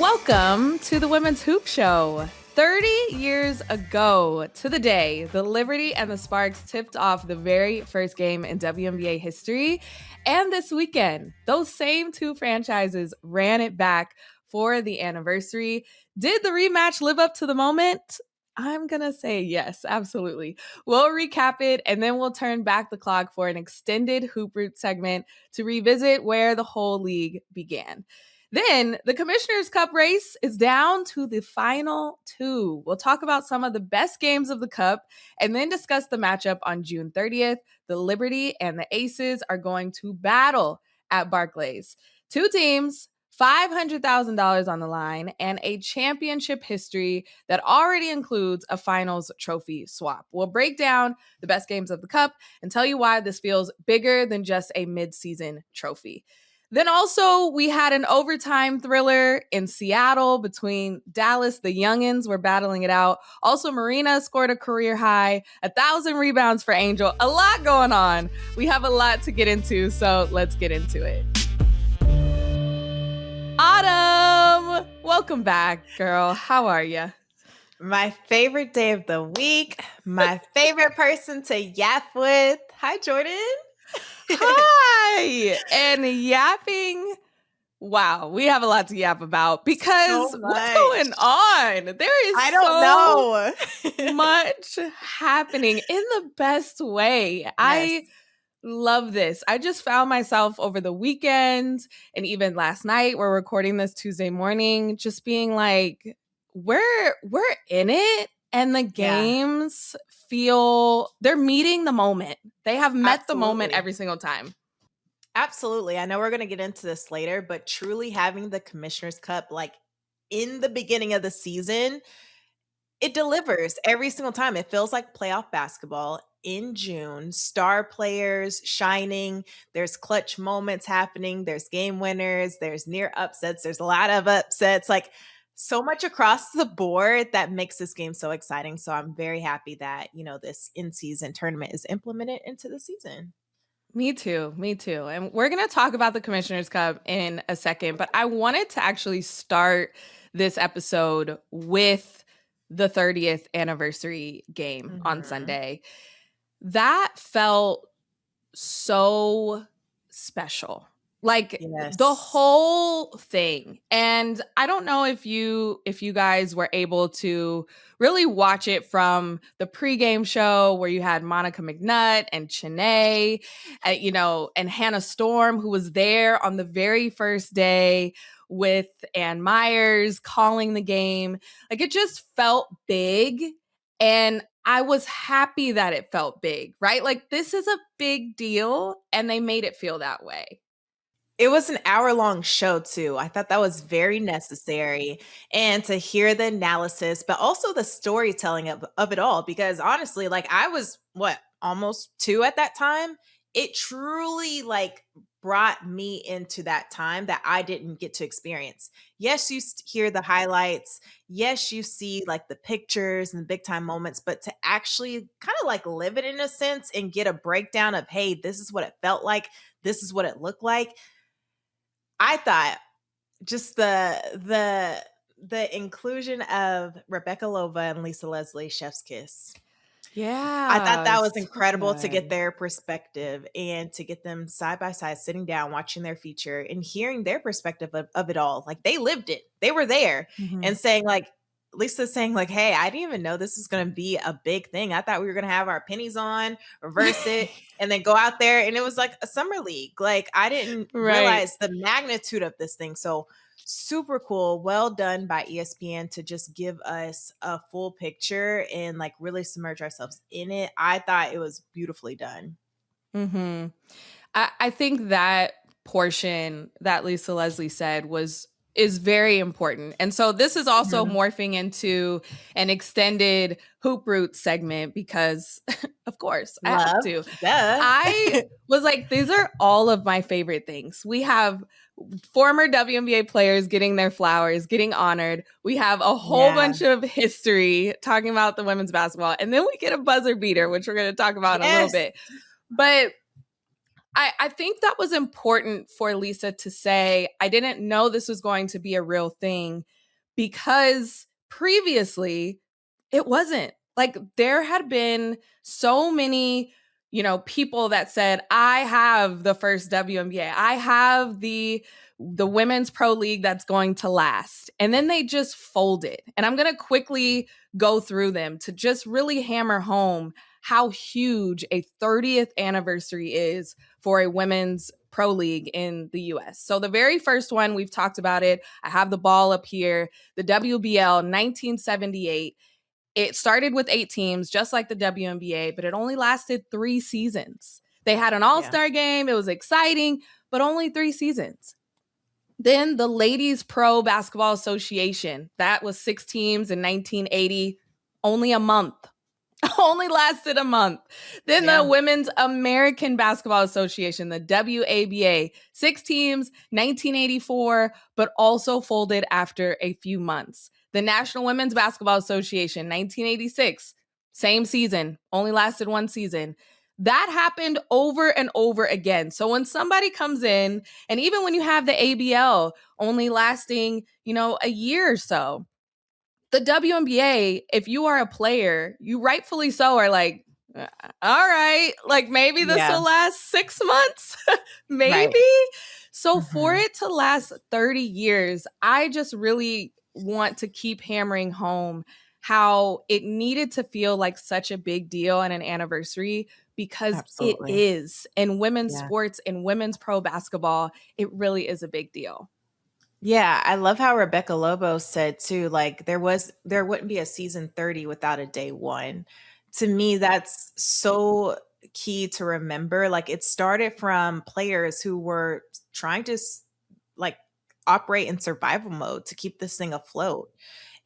Welcome to the Women's Hoop Show. 30 years ago to the day, the Liberty and the Sparks tipped off the very first game in WNBA history. And this weekend, those same two franchises ran it back for the anniversary. Did the rematch live up to the moment? I'm going to say yes, absolutely. We'll recap it, and then we'll turn back the clock for an extended Hoop Root segment to revisit where the whole league began. Then the Commissioner's Cup race is down to the final two. We'll talk about some of the best games of the Cup and then discuss the matchup on June 30th. The Liberty and the Aces are going to battle at Barclays. Two teams, $500,000 on the line, and a championship history that already includes a finals trophy swap. We'll break down the best games of the Cup and tell you why this feels bigger than just a mid-season trophy. Then also, we had an overtime thriller in Seattle between Dallas. The Youngins were battling it out. Also, Marina scored a career high, 1,000 rebounds for Angel. A lot going on. We have a lot to get into, so let's get into it. Autumn, welcome back, girl. How are you? My favorite day of the week. My favorite person to yap with. Hi, Jordan. Hi! And yapping. Wow, we have a lot to yap about because what's going on? There is I don't know. Much happening in the best way. Yes. I love this. I just found myself over the weekend and even last night, we're recording this Tuesday morning, just being like, we're in it. And the games feel, they're meeting the moment. They have met the moment every single time. Absolutely. I know we're going to get into this later, but truly having the Commissioner's Cup like in the beginning of the season, it delivers every single time. It feels like playoff basketball in June. Star players shining. There's clutch moments happening. There's game winners. There's near upsets. There's a lot of upsets. Like, so much across the board that makes this game so exciting. So I'm very happy that, this in-season tournament is implemented into the season. Me too. And we're going to talk about the Commissioner's Cup in a second, but I wanted to actually start this episode with the 30th anniversary game on Sunday. That felt so special. Like the whole thing. And I don't know if you guys were able to really watch it from the pregame show where you had Monica McNutt and Chene, and Hannah Storm, who was there on the very first day with Ann Myers calling the game. Like, it just felt big. And I was happy that it felt big, right? Like, this is a big deal, and they made it feel that way. It was an hour-long show, too. I thought that was very necessary. And to hear the analysis, but also the storytelling of it all. Because honestly, like, I was, almost 2 at that time? It truly, brought me into that time that I didn't get to experience. Yes, you hear the highlights. Yes, you see, the pictures and the big-time moments. But to actually kind of, live it in a sense and get a breakdown of, hey, this is what it felt like. This is what it looked like. I thought just the inclusion of Rebecca Lobo and Lisa Leslie, Chef's Kiss. Yeah. I thought that was incredible to get their perspective and to get them side by side, sitting down, watching their feature and hearing their perspective of it all. Like, they lived it. They were there and saying, Lisa's saying, hey, I didn't even know this was going to be a big thing. I thought we were going to have our pennies on, reverse it, and then go out there. And it was like a summer league. Like, I didn't realize the magnitude of this thing. So super cool. Well done by ESPN to just give us a full picture and really submerge ourselves in it. I thought it was beautifully done. Mm-hmm. I think that portion that Lisa Leslie said is very important. And so this is also morphing into an extended Hoop Root segment because, of course, I have to. I was like, these are all of my favorite things. We have former WNBA players getting their flowers, getting honored. We have a whole bunch of history talking about the women's basketball. And then we get a buzzer beater, which we're going to talk about in a little bit. But I think that was important for Lisa to say, I didn't know this was going to be a real thing because previously it wasn't. Like there had been so many, people that said, I have the first WNBA. I have the women's pro league that's going to last. And then they just folded. And I'm going to quickly go through them to just really hammer home how huge a 30th anniversary is for a women's pro league in the US. So the very first one, we've talked about it. I have the ball up here. The WBL 1978. It started with 8 teams, just like the WNBA, but it only lasted 3 seasons. They had an all-star game. It was exciting, but only 3 seasons. Then the Ladies Pro Basketball Association, that was 6 teams in 1980, only a month. Only lasted a month. Then the Women's American Basketball Association, the WABA, 6 teams, 1984, but also folded after a few months. The National Women's Basketball Association, 1986, same season, only lasted 1 season. That happened over and over again. So when somebody comes in, and even when you have the ABL only lasting, a year or so, the WNBA, if you are a player, you rightfully so are like, all right, like maybe this will last 6 months, maybe. Right. So for it to last 30 years, I just really want to keep hammering home how it needed to feel like such a big deal and an anniversary, because it is. In women's sports, in women's pro basketball, it really is a big deal. Yeah, I love how Rebecca Lobo said too, like there wouldn't be a season 30 without a day 1. To me, that's so key to remember. Like it started from players who were trying to like operate in survival mode to keep this thing afloat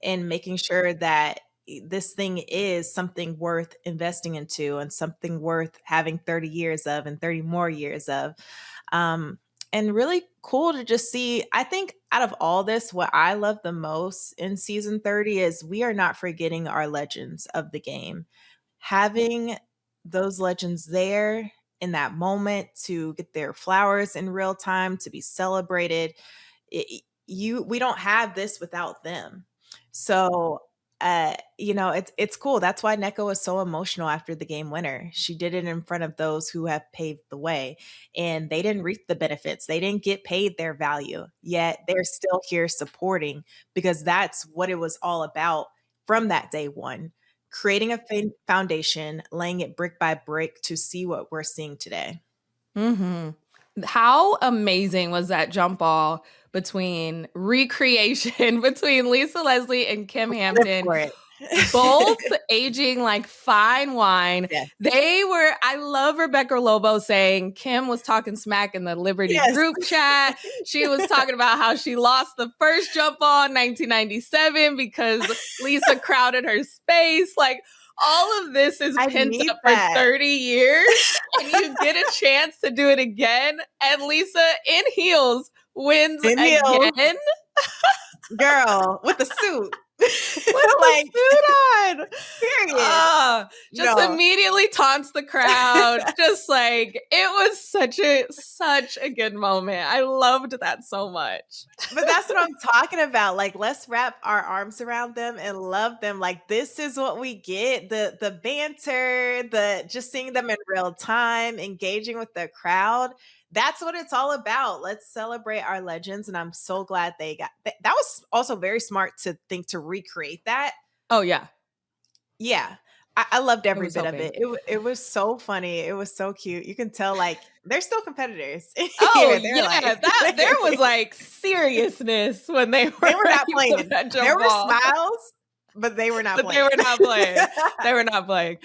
and making sure that this thing is something worth investing into and something worth having 30 years of and 30 more years of. And really cool to just see. I think out of all this, what I love the most in season 30 is we are not forgetting our legends of the game. Having those legends there in that moment to get their flowers in real time, to be celebrated. We don't have this without them. So it's cool. That's why Nneka was so emotional after the game winner. She did it in front of those who have paved the way, and they didn't reap the benefits. They didn't get paid their value, yet they're still here supporting, because that's what it was all about from that day one, creating a foundation, laying it brick by brick to see what we're seeing today. Mm-hmm. How amazing was that jump ball between recreation between Lisa Leslie and Kim Hampton? Both aging like fine wine. Yes. I love Rebecca Lobo saying Kim was talking smack in the Liberty group chat. She was talking about how she lost the first jump ball in 1997 because Lisa crowded her space. Like, all of this is pent up for 30 years, and you get a chance to do it again. And Lisa, in heels, wins again. Girl, with the suit. With like, the suit on. Period. Just immediately taunts the crowd. Just like, it was such a good moment. I loved that so much. But that's what I'm talking about. Like, let's wrap our arms around them and love them. Like, this is what we get. The banter, the just seeing them in real time, engaging with the crowd. That's what it's all about. Let's celebrate our legends. And I'm so glad they got that. Was also very smart to think to recreate that. Oh, yeah. Yeah. I loved every bit of it. It was so funny. It was so cute. You can tell, like, they're still competitors. Oh, yeah. Like, there was like seriousness when they were not playing. There were smiles. But they were not playing. They were not playing.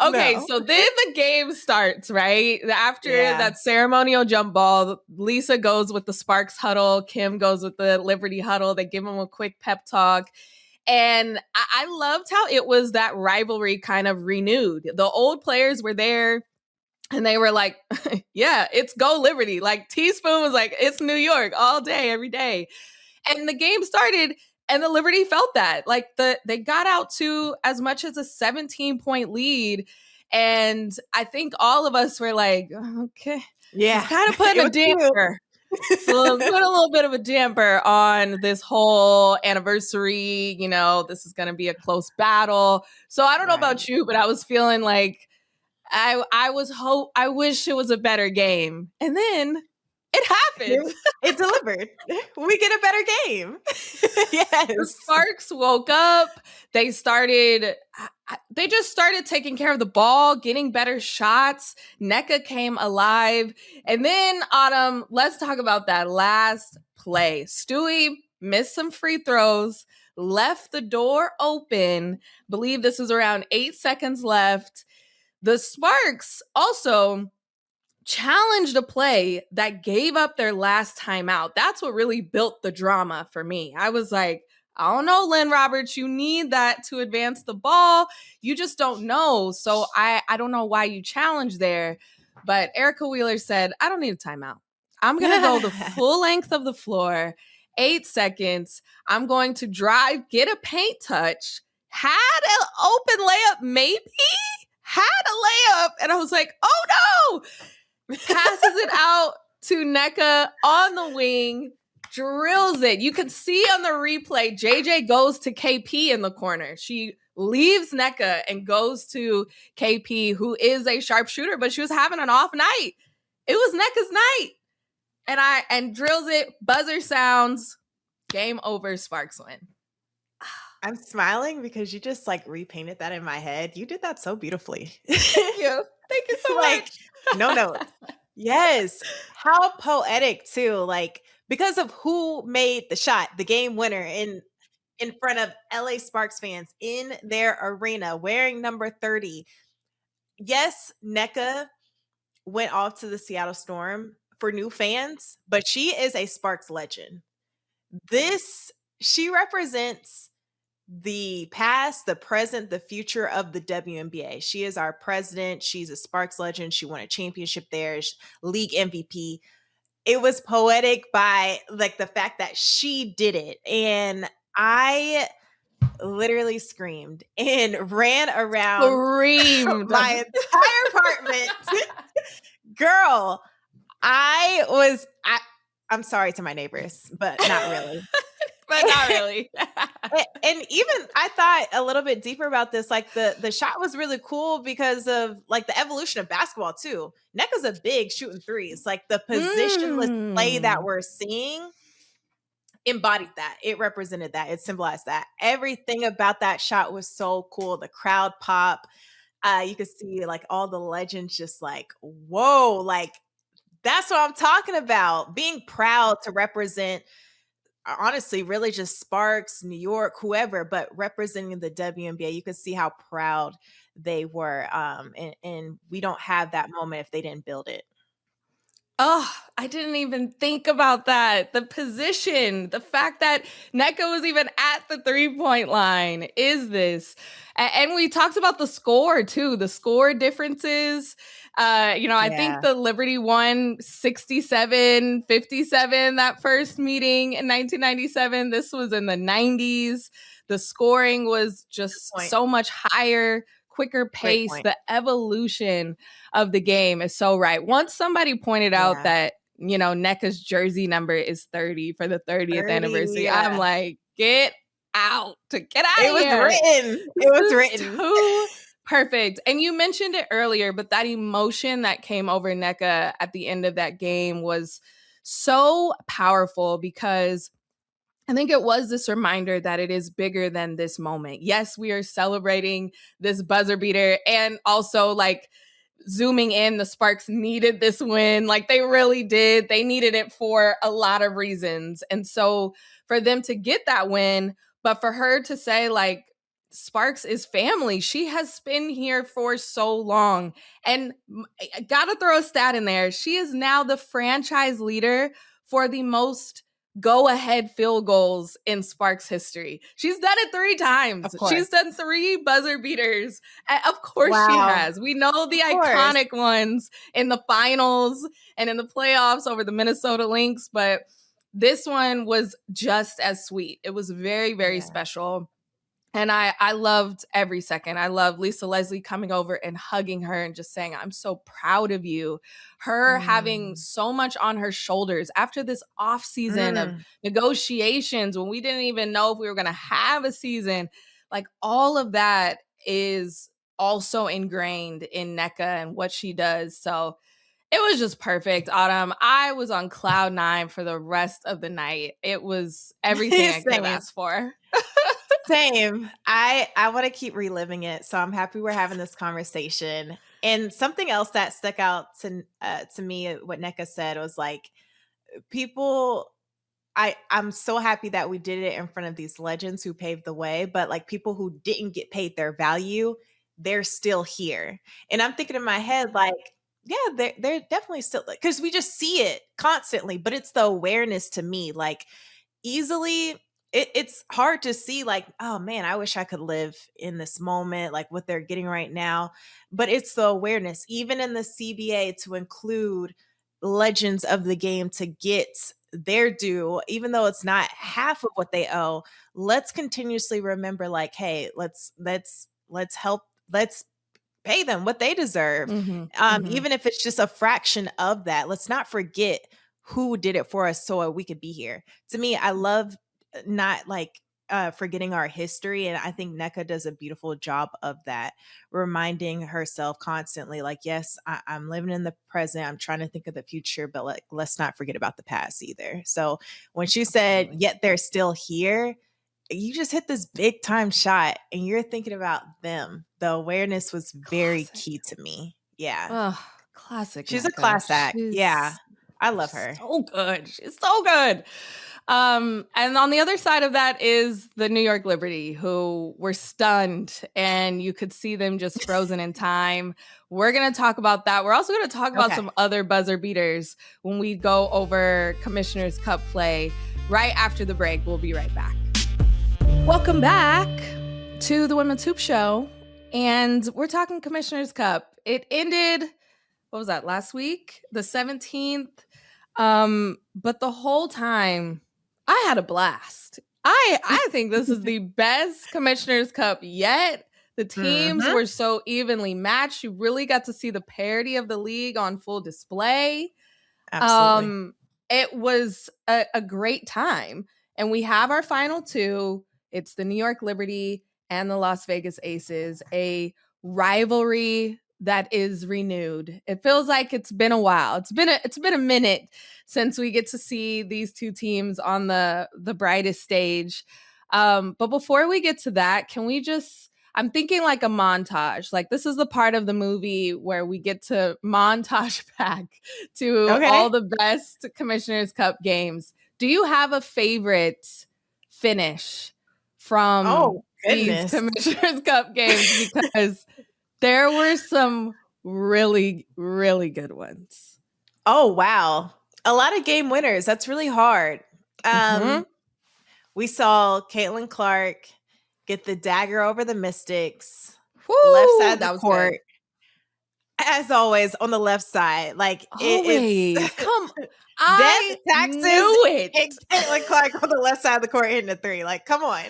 Okay, no. So then the game starts, right? After that ceremonial jump ball, Lisa goes with the Sparks huddle. Kim goes with the Liberty huddle. They give them a quick pep talk. And I loved how it was that rivalry kind of renewed. The old players were there. And they were like, yeah, it's Go Liberty. Like, Teaspoon was like, it's New York all day, every day. And the game started. And the Liberty felt that. Like, they got out to as much as a 17-point lead. And I think all of us were like, okay, She's Yeah, kind of it putting a was cute. damper. So put a little bit of a damper on this whole anniversary. This is going to be a close battle. So I don't know Right. about you, but I was feeling like I wish it was a better game. And then it happened. It delivered. We get a better game. The Yes. Sparks woke up. They just started taking care of the ball, getting better shots. Nneka came alive. And then, Autumn, let's talk about that last play. Stewie missed some free throws, left the door open. Believe this was around 8 seconds left. The Sparks also challenged a play that gave up their last timeout. That's what really built the drama for me. I was like, I don't know, Lynn Roberts, you need that to advance the ball. You just don't know. So I don't know why you challenged there. But Erica Wheeler said, I don't need a timeout. I'm going to go the full length of the floor, 8 seconds. I'm going to drive, get a paint touch, had an open layup, maybe had a layup. And I was like, oh no. Passes it out to Nneka on the wing, drills it. You can see on the replay, JJ goes to KP in the corner. She leaves Nneka and goes to KP, who is a sharpshooter, but she was having an off night. It was Nneka's night. And drills it, buzzer sounds, game over, Sparks win. I'm smiling because you just like repainted that in my head. You did that so beautifully. Thank you. Thank you so much. No notes. Yes. How poetic too. Like because of who made the shot, the game winner in front of LA Sparks fans in their arena wearing number 30. Yes, Nneka went off to the Seattle Storm for new fans, but she is a Sparks legend. She represents the past, the present, the future of the WNBA. She is our president. She's a Sparks legend. She won a championship there, league MVP. It was poetic by like the fact that she did it. And I literally screamed and ran around my entire apartment. Girl, I'm sorry to my neighbors, but not really. But not really. And even I thought a little bit deeper about this. Like the shot was really cool because of like the evolution of basketball too. Nneka's a big shooting threes. Like the positionless play that we're seeing embodied that. It represented that. It symbolized that. Everything about that shot was so cool. The crowd pop. You could see like all the legends just like, whoa, like that's what I'm talking about. Being proud to represent honestly, really just Sparks, New York, whoever, but representing the WNBA, you could see how proud they were. And we don't have that moment if they didn't build it. Oh, I didn't even think about that. The position, the fact that Nneka was even at the 3-point line is this. And we talked about the score too, the score differences. I think the Liberty won 67-57 that first meeting in 1997. This was in the 90s. The scoring was just so much higher, quicker pace. The evolution of the game is so right. Once somebody pointed out that, Nneka's jersey number is 30 for the 30th anniversary. Yeah. I'm like, get out of here. It was written. Too perfect. And you mentioned it earlier, but that emotion that came over Nneka at the end of that game was so powerful because I think it was this reminder that it is bigger than this moment. Yes, we are celebrating this buzzer beater and also like zooming in, the Sparks needed this win. Like they really did. They needed it for a lot of reasons. And so for them to get that win, but for her to say like, Sparks is family. She has been here for so long. And I gotta throw a stat in there. She is now the franchise leader for the most go-ahead field goals in Sparks history. She's done it 3 times. She's done 3 buzzer beaters. Of course she has. We know the iconic ones in the finals and in the playoffs over the Minnesota Lynx, but this one was just as sweet. It was very, very special. And I loved every second. I loved Lisa Leslie coming over and hugging her and just saying, I'm so proud of you. Her having Mm. so much on her shoulders after this off season of Mm. negotiations when we didn't even know if we were going to have a season. Like all of that is also ingrained in Nneka and what she does. So it was just perfect, Autumn. I was on cloud nine for the rest of the night. It was everything I could have Same. asked for. Same. I want to keep reliving it, so I'm happy we're having this conversation. And something else that stuck out to me, what Nneka said was like, people. I'm so happy that we did it in front of these legends who paved the way, but like people who didn't get paid their value, they're still here. And I'm thinking in my head, like, yeah, they're definitely still, because we just see it constantly, but it's the awareness to me, like easily it's hard to see like, oh man, I wish I could live in this moment, like what they're getting right now. But it's the awareness, even in the CBA, to include legends of the game to get their due, even though it's not half of what they owe. Let's continuously remember, like, hey, let's help, let's pay them what they deserve. Mm-hmm, mm-hmm. Even if it's just a fraction of that, let's not forget who did it for us so we could be here. To me, I love not like forgetting our history. And I think Nneka does a beautiful job of that, reminding herself constantly, like, yes, I'm living in the present. I'm trying to think of the future, but like, let's not forget about the past either. So when she said, Absolutely. yet they're still here, you just hit this big time shot and you're thinking about them. The awareness was very Classic. key to me. Yeah. Oh, classic She's a Nneka. class act. Yeah. I love She's her. so good. She's so good. And on the other side of that is the New York Liberty, who were stunned and you could see them just frozen in time. We're going to talk about that. We're also going to talk about Okay. some other buzzer beaters when we go over Commissioner's Cup play right after the break. We'll be right back. Welcome back to the Women's Hoop Show. And we're talking Commissioner's Cup. It ended, what was that, last week? The 17th. But the whole time, I had a blast. I think this is the best Commissioner's Cup yet. The teams Mhm. were so evenly matched. You really got to see the parity of the league on full display. Absolutely. It was a great time. And we have our final two. It's the New York Liberty and the Las Vegas Aces, a rivalry that is renewed. It feels like it's been a while. It's been a minute since we get to see these two teams on the brightest stage. But before we get to that, can we just, I'm thinking like a montage. Like this is the part of the movie where we get to montage back to Okay. all the best Commissioner's Cup games. Do you have a favorite finish from Oh, these goodness. Commissioner's Cup games? Because there were some really, really good ones. Oh, wow. A lot of game winners. That's really hard. Mm-hmm. We saw Caitlin Clark get the dagger over the Mystics, left Woo! side of the That was good. court, as always, on the left side. Like it's Always. Come. death, I taxes, knew it. and Caitlin Clark on the left side of the court hitting a three. Like, come on.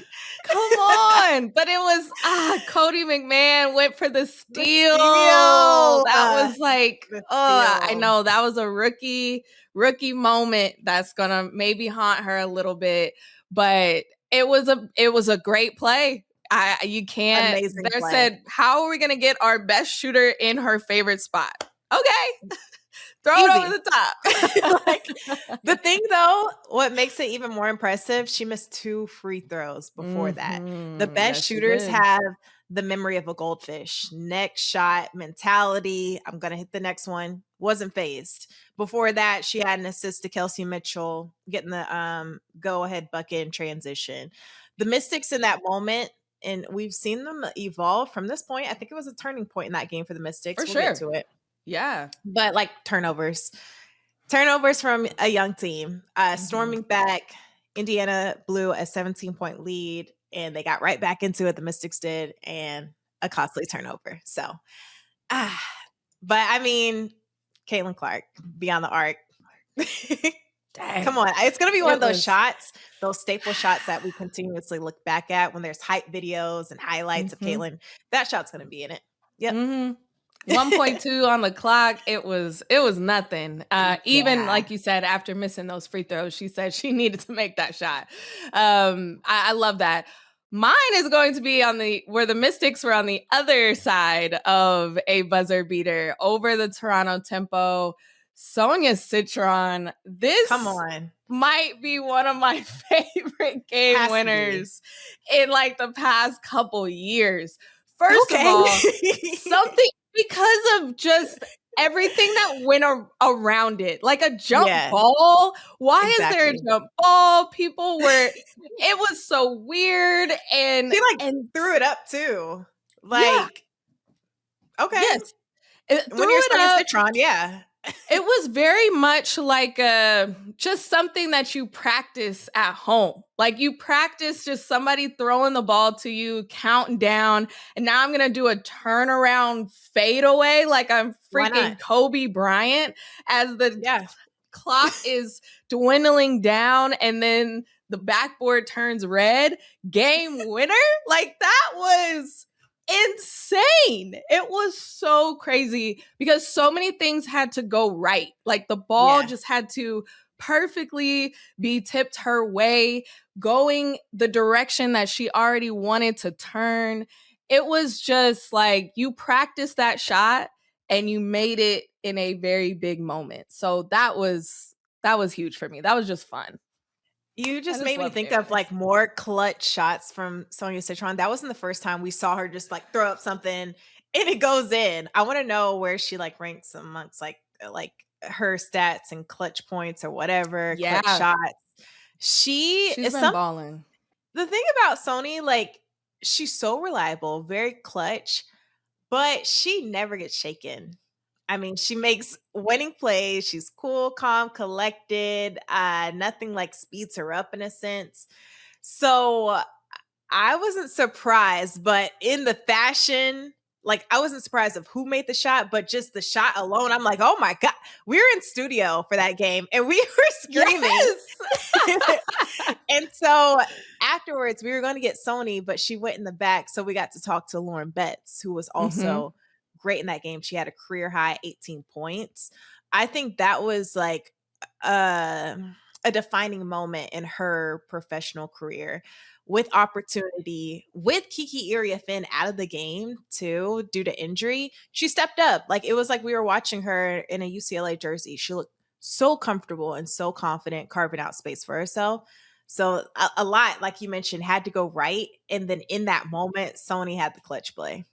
Come on. But it was Cody McMahon went for the The steal. steal. That was like, The oh, I steal. know that was a rookie moment that's gonna maybe haunt her a little bit. But it was a great play. You can't, Amazing they play. said, how are we gonna get our best shooter in her favorite spot? Okay. Throw it Easy. over the top. Like, the thing though, what makes it even more impressive, she missed 2 free throws before that. The Mm-hmm. best Yes, she shooters did. have the memory of a goldfish. Next shot mentality. I'm gonna hit the next one. Wasn't phased. Before that, she had an assist to Kelsey Mitchell, getting the go ahead bucket in transition. The Mystics in that moment, and we've seen them evolve from this point. I think it was a turning point in that game for the Mystics. For We'll get sure. to it. Yeah. But like turnovers. Turnovers from a young team. Storming back, Indiana blew a 17-point lead, and they got right back into it. The Mystics did, and a costly turnover. So, but I mean, Caitlin Clark beyond the arc. Dang. Come on. It's going to be one It of those was. shots, those staple shots that we continuously look back at when there's hype videos and highlights of Mm-hmm. Caitlin. That shot's going to be in it. Yep. Mm-hmm. 1.2 on the clock. It was nothing. Even Yeah. like you said, after missing those free throws, she said she needed to make that shot. I love that. Mine is going to be on the where the Mystics were on the other side of a buzzer beater over the Toronto Tempo. Sonia Citron. Come This on. might be one of my favorite game Has to be. winners in like the past couple years. First of Okay. all, something because of just everything that went around it, like a jump Yeah, ball. Why is there a exactly. jump ball? People were, it was so weird She like and threw it up too. yeah, Like, okay. yes, it When threw you're it Sonia up. Citron, yeah. It was very much like just something that you practice at home. Like you practice just somebody throwing the ball to you, counting down, and now I'm gonna do a turnaround fadeaway like I'm Why not? freaking Kobe Bryant as the Yeah. clock is dwindling down, and then the backboard turns red. Game winner? Like that was insane. It was so crazy because so many things had to go right. Like the ball Yeah. just had to perfectly be tipped her way, going the direction that she already wanted to turn. It was just like you practiced that shot and you made it in a very big moment. So that was huge for me. That was just fun. You I just just made me love think game of winners. like more clutch shots from Sonia Citron. That wasn't the first time we saw her just like throw up something and it goes in. I want to know where she like ranks amongst like her stats and clutch points or whatever, clutch Yeah, shots. She she's is been some balling. the thing about Sony, like she's so reliable, very clutch, but she never gets shaken. I mean, she makes winning plays. She's cool, calm, collected. Nothing like speeds her up in a sense. So I wasn't surprised, but in the fashion, like I wasn't surprised of who made the shot, but just the shot alone, I'm like, oh my God. We were in studio for that game and we were screaming. Yes. And so afterwards, we were going to get Sony, but she went in the back. So we got to talk to Lauren Betts, who was Mm-hmm. also great in that game. She had a career high 18 points. I think that was like uh, a defining moment in her professional career with opportunity with Kiki Iriafen out of the game too due to injury. She stepped up. Like it was like we were watching her in a UCLA jersey. She looked so comfortable and so confident carving out space for herself. So a lot, like you mentioned, had to go right. And then in that moment, Sony had the clutch play.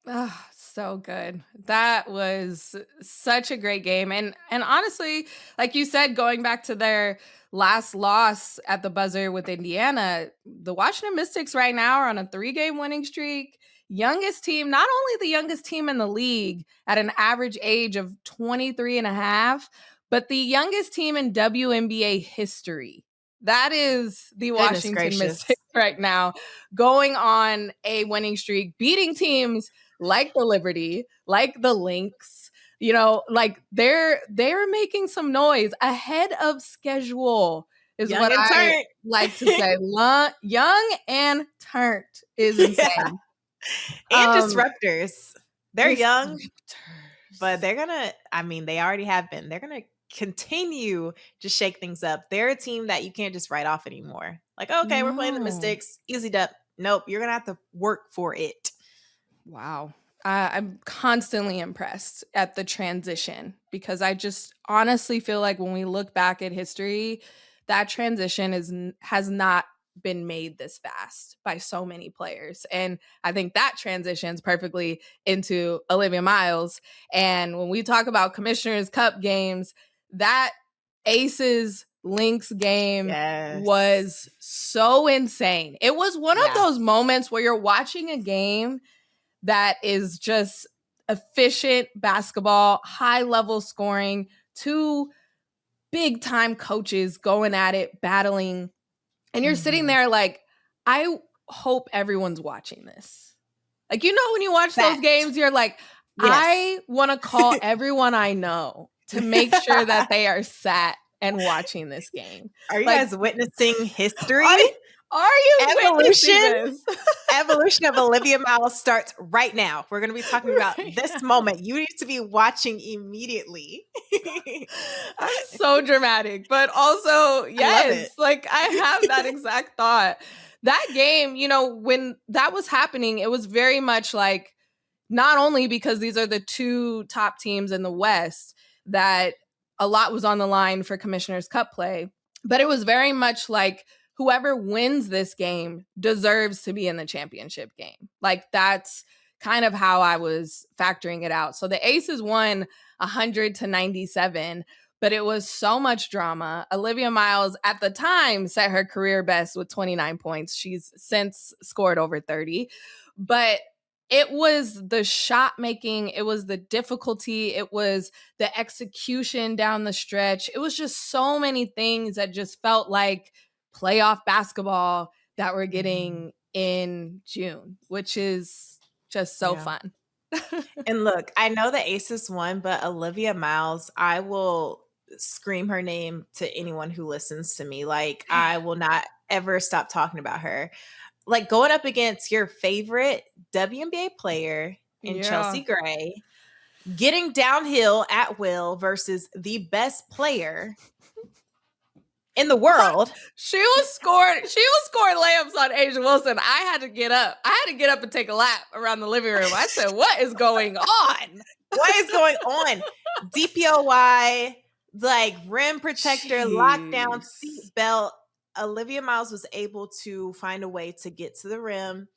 Oh, so good. That was such a great game. And honestly, like you said, going back to their last loss at the buzzer with Indiana, the Washington Mystics right now are on a 3-game winning streak. Youngest team, not only the youngest team in the league at an average age of 23 and a half, but the youngest team in WNBA history. That is the Goodness Washington gracious. Mystics right now, going on a winning streak, beating teams like the Liberty, like the Lynx, like they're making some noise ahead of schedule is Young what and I turned. like to say. Young and turned is Yeah. insane. And Um disruptors. They're young, but Disruptors. they're gonna, I mean, they already have been. They're gonna continue to shake things up. They're a team that you can't just write off anymore. Like, okay, we're playing the No. Mystics, easy dub. Nope, you're gonna have to work for it. Wow. I'm constantly impressed at the transition because I just honestly feel like when we look back at history, that transition has not been made this fast by so many players. And I think that transitions perfectly into Olivia Miles. And when we talk about Commissioner's Cup games, that Aces Lynx game Yes. was so insane. It was one of Yeah. those moments where you're watching a game that is just efficient basketball, high level scoring, two big time coaches going at it, battling. And you're sitting Mhm. there like, I hope everyone's watching this. Like, when you watch those Facts. games, you're like, Yes. I want to call everyone I know to make sure that they are sat and watching this game. Are you Like, guys witnessing history? are you witnessing Evolution? this? Evolution of Olivia Miles starts right now. We're going to be talking about this moment. You need to be watching immediately. I'm so dramatic, but also, I love it. yes, like I have that exact thought. That game, when that was happening, it was very much like, not only because these are the two top teams in the West, that a lot was on the line for Commissioner's Cup play, but it was very much like whoever wins this game deserves to be in the championship game. Like, that's kind of how I was factoring it out. So the Aces won 100-97, but it was so much drama. Olivia Miles at the time set her career best with 29 points. She's since scored over 30, but it was the shot making, it was the difficulty, it was the execution down the stretch. It was just so many things that just felt like playoff basketball that we're getting in June, which is just so fun. And look, I know the Aces won, but Olivia Miles, I will scream her name to anyone who listens to me. Like, I will not ever stop talking about her. Like, going up against your favorite WNBA player in Chelsea Gray, getting downhill at will versus the best player in the world. She was scoring layups on Asia Wilson. I had to get up and take a lap around the living room. I said, what is going on? What is going on? DPOY, like rim protector, lockdown, seat belt. Olivia Miles was able to find a way to get to the rim,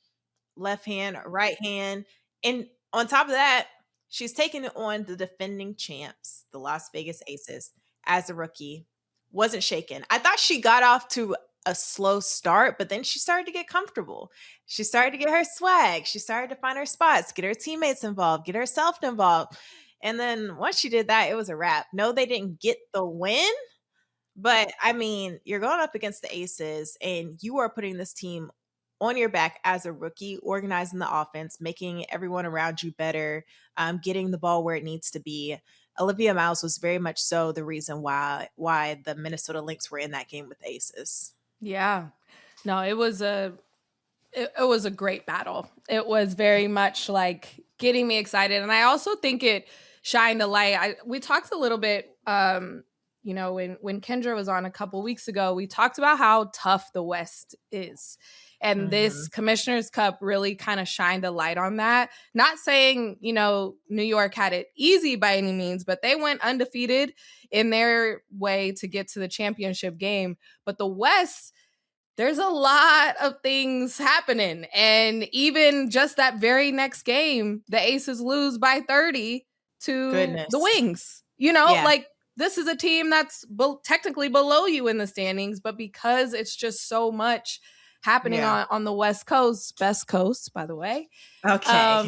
left hand, right hand. And on top of that, she's taking on the defending champs, the Las Vegas Aces, as a rookie. Wasn't shaken. I thought she got off to a slow start, but then she started to get comfortable. She started to get her swag. She started to find her spots, get her teammates involved, get herself involved. And then once she did that, it was a wrap. No, they didn't get the win, but I mean, you're going up against the Aces and you are putting this team on your back as a rookie, organizing the offense, making everyone around you better, getting the ball where it needs to be. Olivia Miles was very much so the reason why the Minnesota Lynx were in that game with the Aces. Yeah. No, it was a great battle. It was very much like getting me excited. And I also think it shined a light. We talked a little bit, when Kendra was on a couple weeks ago, we talked about how tough the West is. And this Commissioner's Cup really kind of shined a light on that. Not saying, New York had it easy by any means, but they went undefeated in their way to get to the championship game. But the West, there's a lot of things happening. And even just that very next game, the Aces lose by 30 to the Wings. Like, this is a team that's technically below you in the standings, but because it's just so much happening on the West Coast, best coast, by the way. Okay. I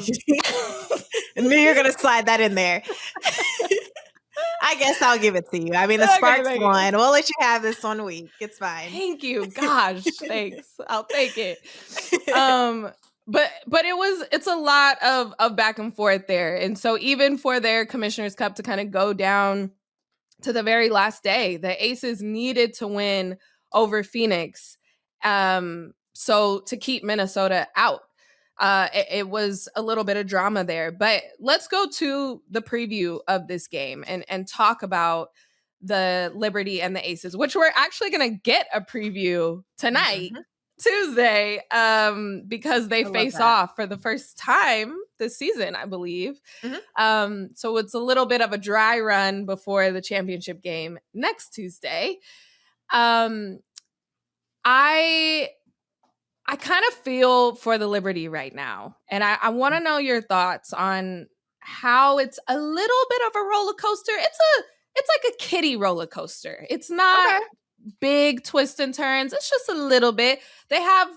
knew you were going to slide that in there. I guess I'll give it to you. I mean, the Sparks won. We'll let you have this 1 week. It's fine. Thank you. Gosh, thanks. I'll take it. But it's a lot of back and forth there. And so even for their Commissioner's Cup to kind of go down to the very last day, the Aces needed to win over Phoenix. So to keep Minnesota out. It was a little bit of drama there, but let's go to the preview of this game and talk about the Liberty and the Aces, which we're actually going to get a preview tonight, Tuesday, because they face off for the first time this season, I believe. So it's a little bit of a dry run before the championship game next Tuesday. I kind of feel for the Liberty right now. And I want to know your thoughts on how it's a little bit of a roller coaster. It's like a kiddie roller coaster. It's not big twists and turns. It's just a little bit. They have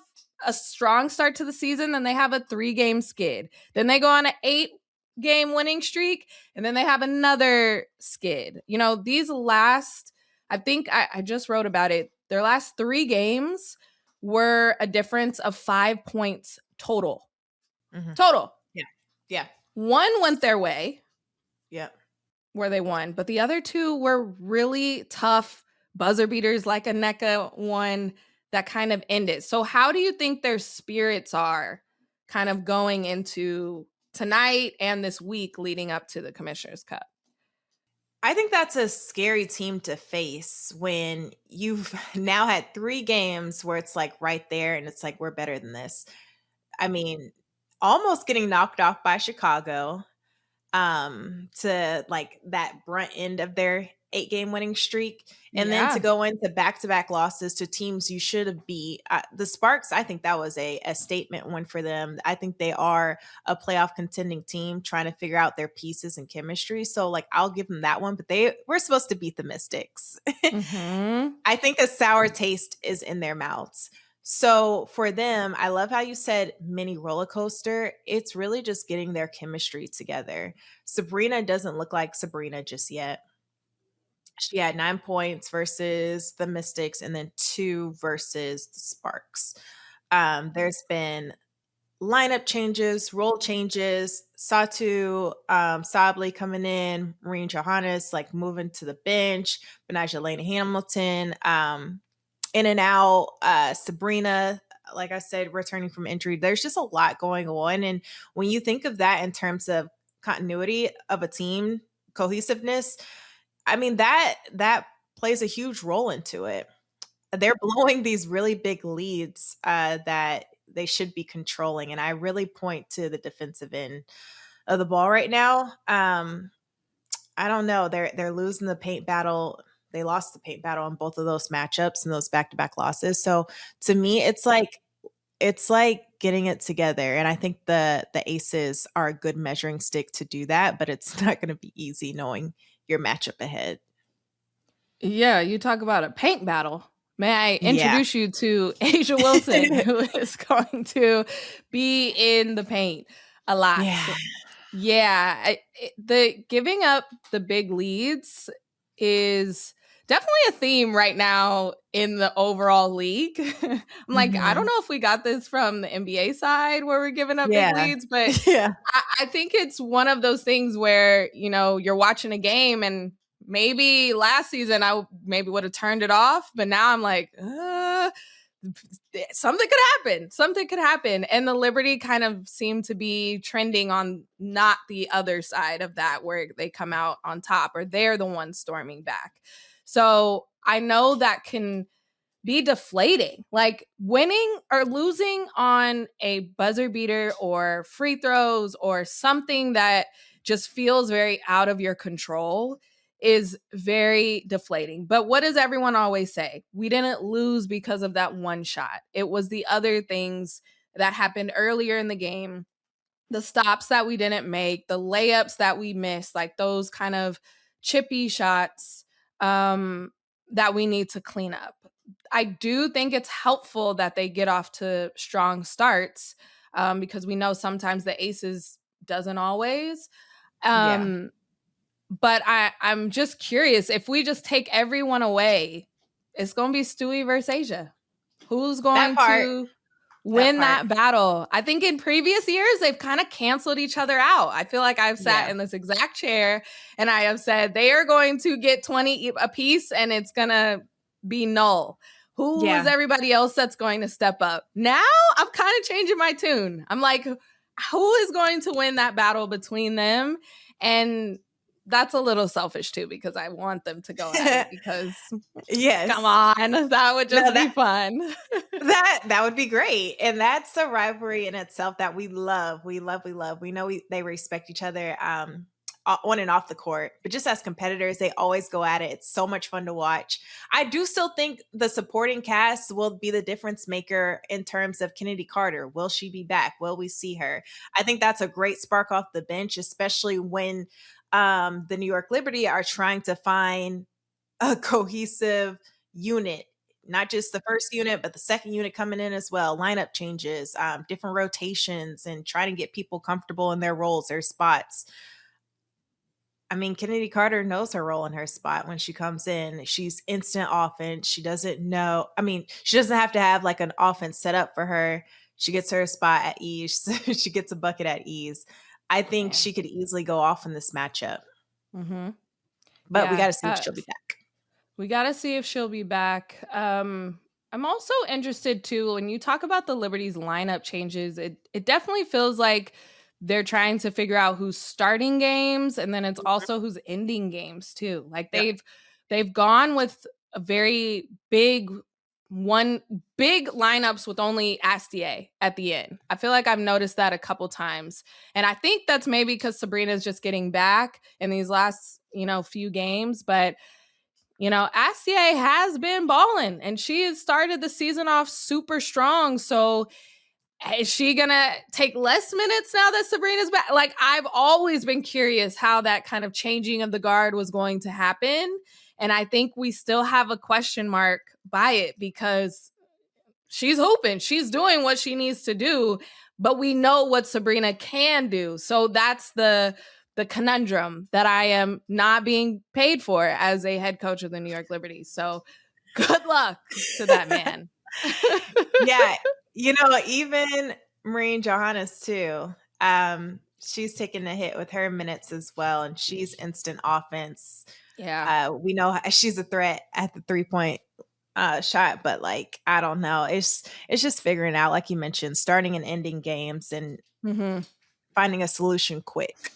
a strong start to the season, then they have a 3-game skid. Then they go on an 8-game winning streak, and then they have another skid. These last, I think I just wrote about it, their last 3 games were a difference of 5 points total. Total. Yeah. 1 went their way. Yep. Where they won. But the other 2 were really tough buzzer beaters like a Nneka one that kind of ended. So how do you think their spirits are kind of going into tonight and this week leading up to the Commissioner's Cup? I think that's a scary team to face when you've now had 3 games where it's, like, right there, and it's like, "We're better than this." I mean, almost getting knocked off by Chicago, to like that brunt end of their 8-game winning streak, and then to Yeah. go into back-to-back losses to teams you should have beat. The Sparks, I think that was a statement win for them. I think they are a playoff contending team trying to figure out their pieces and chemistry. So like I'll give them that one, but they were supposed to beat the Mystics. Mhm. I think a sour taste is in their mouths. So for them, I love how you said mini roller coaster. It's really just getting their chemistry together. Sabrina doesn't look like Sabrina just yet. She had 9 points versus the Mystics and then two versus the Sparks. There's been lineup changes, role changes. Satu Sabli coming in, Marine Johannes like moving to the bench, Benaja Lane Hamilton, in and out, Sabrina, like I said, returning from injury. There's just a lot going on. And when you think of that in terms of continuity of a team, cohesiveness, I mean that plays a huge role into it. They're blowing these really big leads that they should be controlling, and I really point to the defensive end of the ball right now. I don't know. They're losing the paint battle. They lost the paint battle in both of those matchups and those back-to-back losses. So to me, it's like getting it together. And I think the aces are a good measuring stick to do that, but it's not gonna be easy knowing your matchup ahead. Yeah, you talk about a paint battle. May I Yeah. introduce you to Asia Wilson, who is going to be in the paint a lot. Yeah. Yeah, the giving up the big leads is definitely a theme right now in the overall league. I'm like, I don't Mhm. know if we got this from the NBA side where we're giving up big Yeah. leads, but Yeah. I think it's one of those things where, you're watching a game and maybe last season maybe would have turned it off, but now I'm like, something could happen. Something could happen. And the Liberty kind of seem to be trending on not the other side of that where they come out on top or they're the ones storming back. So I know that can be deflating. Like winning or losing on a buzzer beater or free throws or something that just feels very out of your control is very deflating. But what does everyone always say? We didn't lose because of that one shot. It was the other things that happened earlier in the game, the stops that we didn't make, the layups that we missed, like those kind of chippy shots that we need to clean up. I do think it's helpful that they get off to strong starts because we know sometimes the aces doesn't always. Yeah. Um, but I'm just curious if we just take everyone away, it's going to be Stewie versus Asia. Who's That going part. to That win part. that battle? I think in previous years, they've kind of canceled each other out. I feel like I've sat Yeah. in this exact chair and I have said they are going to get 20 apiece and it's going to be null. Who is Yeah. everybody else that's going to step up? Now I'm kind of changing my tune. I'm like, who is going to win that battle between them? And that's a little selfish too because I want them to go at it because come Yes. on, that would No, just be fun. that would be great, and that's a rivalry in itself that we love. We love, we love. We know they respect each other, on and off the court, but just as competitors, they always go at it. It's so much fun to watch. I do still think the supporting cast will be the difference maker in terms of Kennedy Carter. Will she be back? Will we see her? I think that's a great spark off the bench, especially when the New York Liberty are trying to find a cohesive unit, not just the first unit, but the second unit coming in as well. Lineup changes, different rotations, and trying to get people comfortable in their roles, their spots. I mean, Kennedy Carter knows her role in her spot when she comes in. She's instant offense. She doesn't know. I mean, she doesn't have to have like an offense set up for her. She gets her spot at ease. She gets a bucket at ease. I think Yeah. she could easily go off in this matchup, Mm-hmm. but we got Yeah. to see if she'll be back. We got to see if she'll be back. I'm also interested too when you talk about the Liberty's lineup changes. It definitely feels like they're trying to figure out who's starting games, and then it's Mhm. also who's ending games too. Like Yep. they've gone with a very big one big lineups with only Astier at the end. I feel like I've noticed that a couple times. And I think that's maybe because Sabrina's just getting back in these last, few games. But Astier has been balling and she has started the season off super strong. So is she going to take less minutes now that Sabrina's back? Like, I've always been curious how that kind of changing of the guard was going to happen. And I think we still have a question mark by it because she's hoping she's doing what she needs to do, but we know what Sabrina can do. So that's the conundrum that I am not being paid for as a head coach of the New York Liberty. So good luck to that man. Yeah, even Marine Johannes too. She's taking a hit with her minutes as well, and she's instant offense. Yeah. We know she's a threat at the 3-point shot, but like I don't know, it's just figuring out, like you mentioned, starting and ending games and Mm-hmm. finding a solution quick.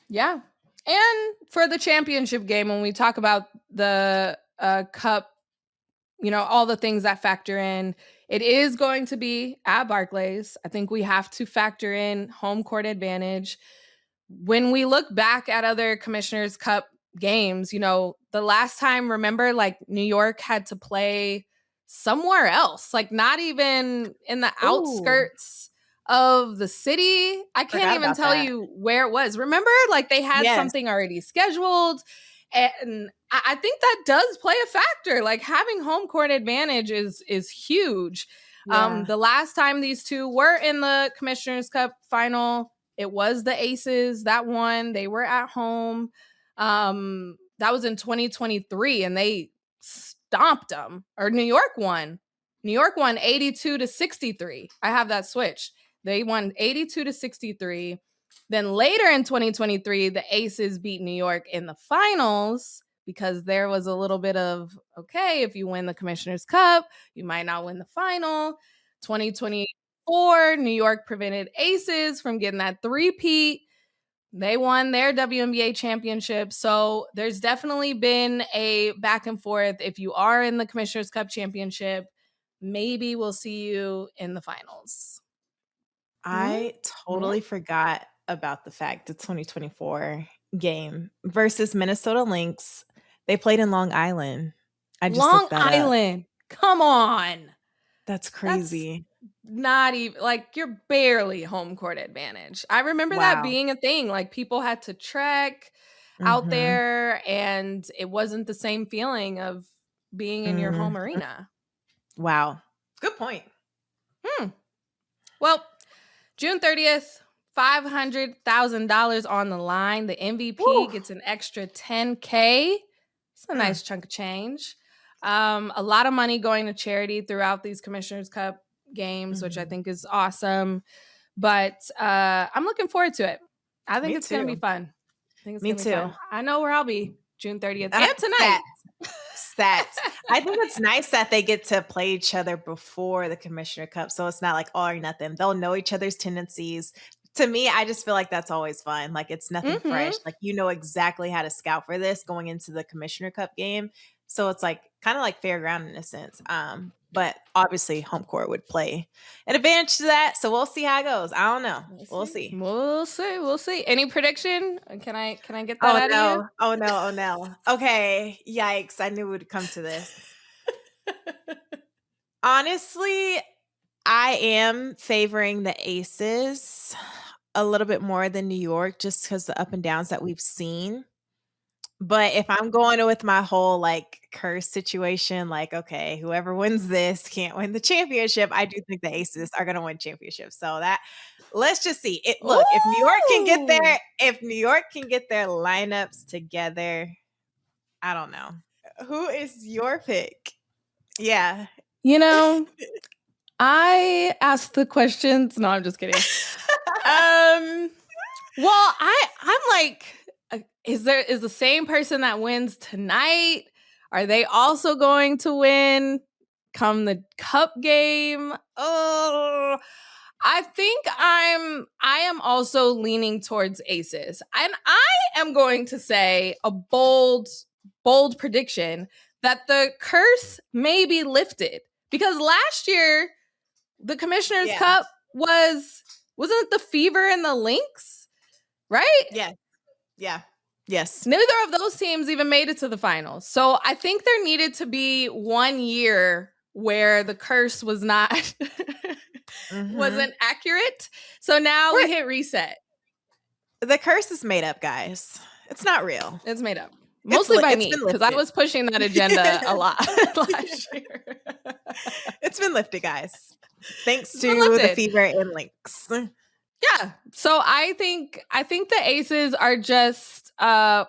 Yeah. And for the championship game, when we talk about the cup, all the things that factor in, it is going to be at Barclays. I think we have to factor in home court advantage. When we look back at other Commissioners Cup games, the last time, remember, like New York had to play somewhere else, like not even in the Ooh, outskirts of the city. I can't forgot even about tell that. you where it was. Remember, like they had Yes. something already scheduled. And I think that does play a factor. Like having home court advantage is huge. Yeah. The last time these two were in the Commissioners Cup final, it was the Aces that won. They were at home. That was in 2023, and they stomped them. Or New York won. New York won 82-63. I have that switched. They won 82-63. Then later in 2023, the Aces beat New York in the finals because there was a little bit of, okay, if you win the Commissioners Cup, you might not win the final. 2024, New York prevented Aces from getting that three-peat. They won their WNBA championship. So there's definitely been a back and forth. If you are in the Commissioners Cup championship, maybe we'll see you in the finals. I Mm-hmm. totally forgot about the fact the 2024 game versus Minnesota Lynx, they played in Long Island. I just Long looked that up. Island. Come on. That's That's crazy. not even like you're barely home court advantage. I remember that Wow. being a thing. Like people had to trek out Mhm. there and it wasn't the same feeling of being in your home Mhm. arena. Wow. Good point. Hmm. Well, June 30th, $500,000 on the line. The MVP Woo. gets an extra 10K. It's a Mm. nice chunk of change. A lot of money going to charity throughout these Commissioners Cup games, which I Mhm. think is awesome. But I'm looking forward to it. I think Me it's going to be too. fun. I think it's Me going to be too. fun. I know where I'll be June 30th and tonight. Stats. Stats. I think it's nice that they get to play each other before the Commissioner Cup, so it's not like all or nothing. They'll know each other's tendencies. To me, I just feel like that's always fun. Like it's nothing fresh. Mm-hmm. Like you know exactly how to scout for this going into the Commissioner Cup game. So it's like kind of like fair ground in a sense. But obviously home court would play an advantage to that. So we'll see how it goes. I don't know. We'll We'll see. see. We'll see. We'll see. Any prediction? Can I get that Oh out of you? no. Oh no. Oh no. Okay. Yikes. I knew it would come to this. Honestly, I am favoring the Aces a little bit more than New York just because the up and downs that we've seen. But if I'm going with my whole like curse situation, like, okay, whoever wins this can't win the championship, I do think the Aces are gonna win championship. So that let's just see. It look, if New York can get Ooh. there, if New York can get their lineups together, I don't know. Who is your pick? Yeah. You know, I asked the questions. No, I'm just kidding. I'm like, is the same person that wins tonight? Are they also going to win come the cup game? Oh, I think I am also leaning towards Aces. And I am going to say a bold prediction that the curse may be lifted. Because last year, the Commissioner's Cup wasn't it the Fever and the Lynx? Right? Yeah. Yeah. Yes. Neither of those teams even made it to the finals. So I think there needed to be 1 year where the curse was not wasn't accurate. So now we hit reset. The curse is made up, guys. It's not real. It's made up. Mostly by me, because I was pushing that agenda a lot last year. It's been lifted, guys. Thanks to the Fever and Lynx. Yeah. So I think the Aces are just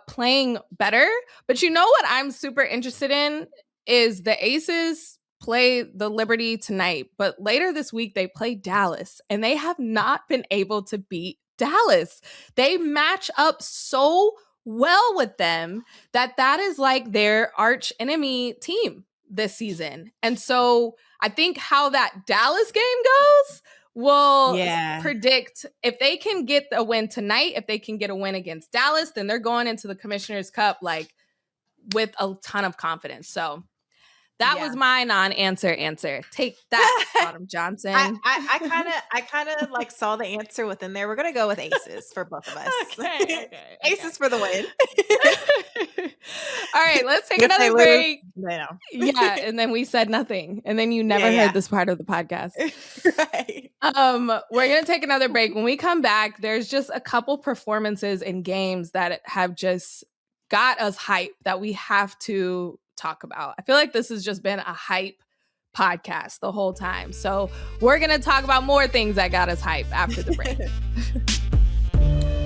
playing better. But you know what I'm super interested in is the Aces play the Liberty tonight, but later this week they play Dallas, and they have not been able to beat Dallas. They match up so well with them that is like their arch enemy team this season. And so I think how that Dallas game goes will predict if they can get a win tonight, if they can get a win against Dallas, then they're going into the Commissioner's Cup like with a ton of confidence. So that was my non-answer answer. Take that, Autumn Johnson. I kind of like saw the answer within there. We're gonna go with Aces for both of us. Okay. Aces for the win. All right, let's take another break. Yeah, and then we said nothing, and then you never heard this part of the podcast. Right. We're gonna take another break. When we come back, there's just a couple performances in games that have just got us hype that we have to talk about. I feel like this has just been a hype podcast the whole time. So we're going to talk about more things that got us hype after the break.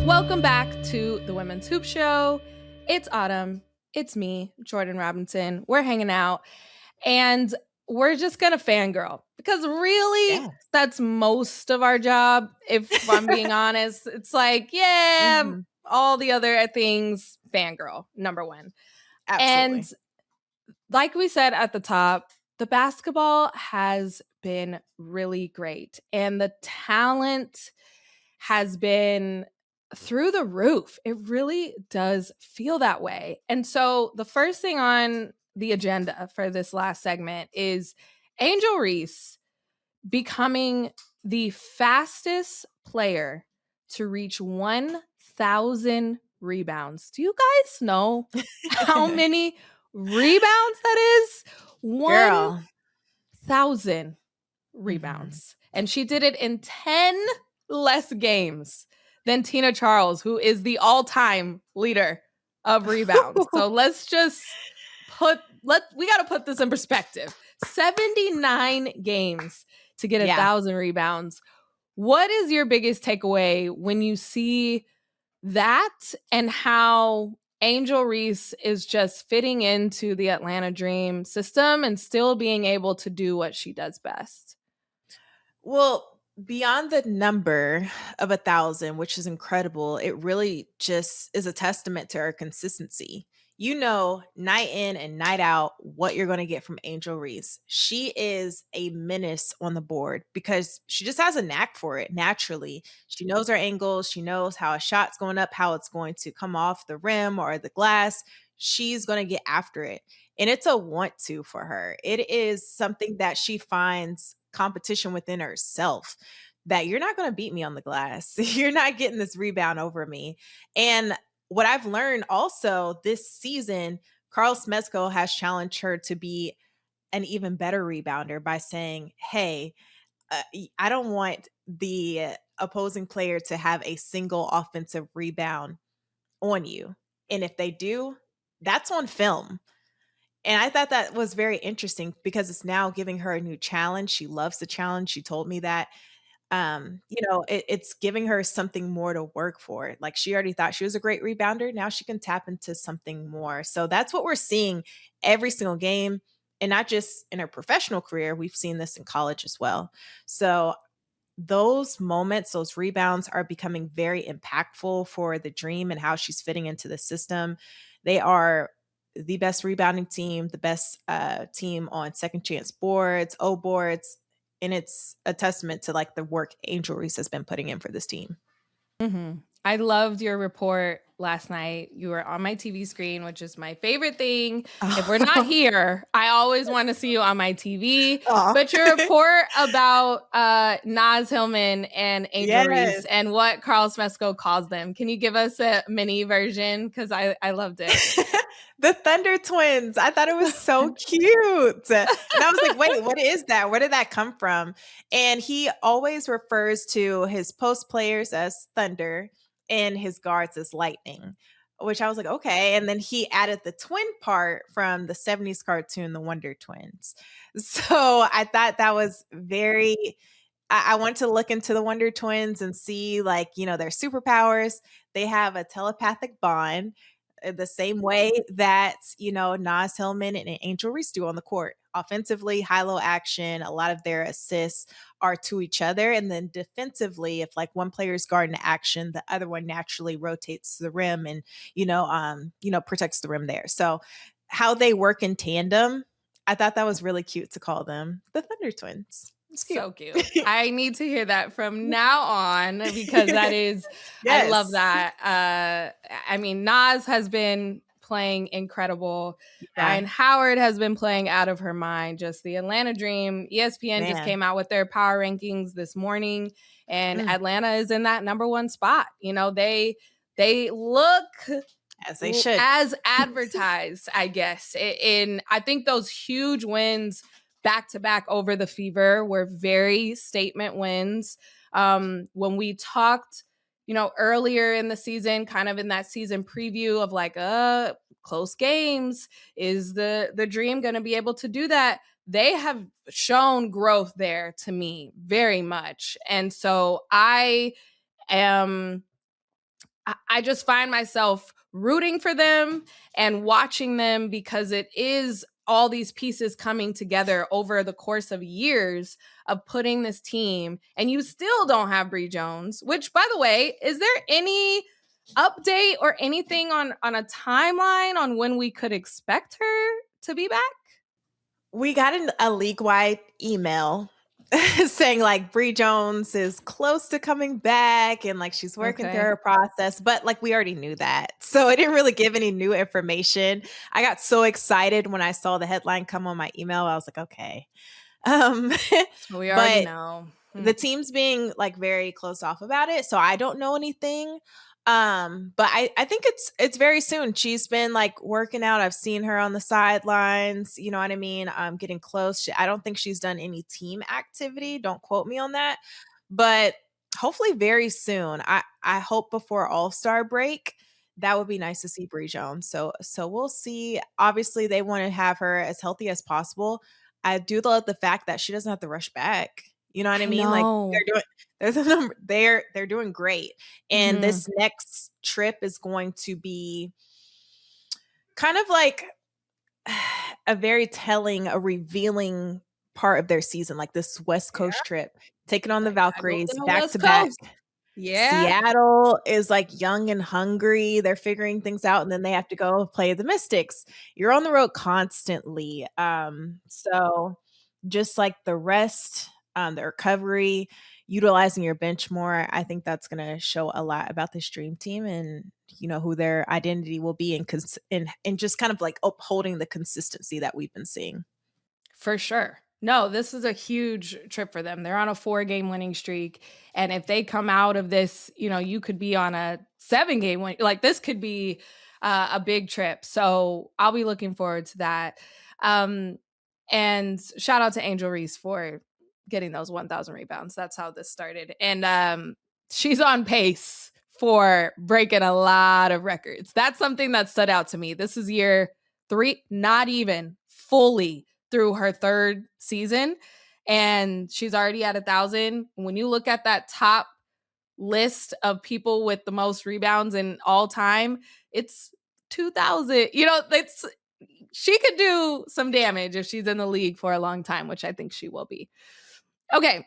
Welcome back to the Women's Hoop Show. It's Autumn. It's me, Jordan Robinson. We're hanging out and we're just going to fangirl because really that's most of our job. If I'm being honest, it's like, all the other things, fangirl, number one. Absolutely. And like we said at the top, the basketball has been really great and the talent has been through the roof. It really does feel that way. And so the first thing on the agenda for this last segment is Angel Reese becoming the fastest player to reach 1,000 rebounds. Do you guys know how many rebounds that is? 1,000 rebounds. And she did it in 10 less games than Tina Charles, who is the all-time leader of rebounds. So let's just we got to put this in perspective. 79 games to get 1,000 rebounds. What is your biggest takeaway when you see that and how Angel Reese is just fitting into the Atlanta Dream system and still being able to do what she does best? Well, beyond the number of 1,000, which is incredible, it really just is a testament to her consistency. You know, night in and night out, what you're going to get from Angel Reese. She is a menace on the board because she just has a knack for it naturally. She knows her angles. She knows how a shot's going up, how it's going to come off the rim or the glass. She's going to get after it. And it's a want to for her. It is something that she finds competition within herself that you're not going to beat me on the glass. You're not getting this rebound over me. And what I've learned also this season, Carl Smezko has challenged her to be an even better rebounder by saying, hey, I don't want the opposing player to have a single offensive rebound on you. And if they do, that's on film. And I thought that was very interesting because it's now giving her a new challenge. She loves the challenge. She told me that. It's giving her something more to work for. Like she already thought she was a great rebounder. Now she can tap into something more. So that's what we're seeing every single game. And not just in her professional career, we've seen this in college as well. So those moments, those rebounds are becoming very impactful for the Dream and how she's fitting into the system. They are the best rebounding team, the best team on second chance boards, O boards, and it's a testament to like the work Angel Reese has been putting in for this team. I loved your report last night. You were on my TV screen, which is my favorite thing. If we're not here, I always want to see you on my TV. Aw. But your report about Naz Hillman and Angel Yes. Reese and what Carl Smesco calls them. Can you give us a mini version? Because I loved it. The Thunder Twins. I thought it was so cute. And I was like, wait, what is that? Where did that come from? And he always refers to his post players as Thunder and his guards as Lightning, which I was like, okay. And then he added the twin part from the 70s cartoon, The Wonder Twins. So I thought that was very. I want to look into the Wonder Twins and see, like, their superpowers. They have a telepathic bond the same way that, Naz Hillman and Angel Reese do on the court. Offensively, high-low action, a lot of their assists are to each other. And then defensively, if like one player's guarding action, the other one naturally rotates to the rim and, protects the rim there. So how they work in tandem, I thought that was really cute to call them the Thunder Twins. It's cute. So cute. I need to hear that from now on because that is, I love Yes. that. I mean, Nas has been playing incredible. Yeah, Ryan Howard has been playing out of her mind. Just the Atlanta Dream. ESPN just man. came out with their power rankings this morning, and Atlanta is in that number one spot. They look As they should. as advertised, I guess. In I think those huge wins back to back over the Fever were very statement wins. When we talked, earlier in the season, kind of in that season preview of like, close games, is the Dream going to be able to do that? They have shown growth there to me very much. And so I just find myself rooting for them and watching them because it is all these pieces coming together over the course of years of putting this team. And you still don't have Bree Jones, which, by the way, is there any update or anything on a timeline on when we could expect her to be back? We got a league-wide email saying like Bree Jones is close to coming back and like she's working through her process, but like we already knew that. So it didn't really give any new information. I got so excited when I saw the headline come on my email. I was like, okay. We already know. The team's being like very closed off about it, so I don't know anything. But I think it's very soon. She's been like working out. I've seen her on the sidelines, you know what I mean? Getting close. I don't think she's done any team activity. Don't quote me on that. But hopefully very soon. I hope before All-Star break. That would be nice to see Bree Jones. So we'll see. Obviously, they want to have her as healthy as possible. I do love the fact that she doesn't have to rush back. You know what I mean? Like they're doing great. And this next trip is going to be kind of like a revealing part of their season, like this West Coast trip, taking on the Valkyries back to back. Yeah. Seattle is like young and hungry. They're figuring things out, and then they have to go play the Mystics. You're on the road constantly. So just like the rest, the recovery, utilizing your bench more, I think that's going to show a lot about this dream team and who their identity will be and just kind of like upholding the consistency that we've been seeing. For sure. No, this is a huge trip for them. They're on a 4-game winning streak. And if they come out of this, you could be on a 7-game win. Like this could be a big trip. So I'll be looking forward to that. And shout out to Angel Reese for getting those 1,000 rebounds. That's how this started. And she's on pace for breaking a lot of records. That's something that stood out to me. This is year 3, not even fully through her 3rd season, and she's already at 1,000. When you look at that top list of people with the most rebounds in all time, it's 2,000. She could do some damage if she's in the league for a long time, which I think she will be. Okay.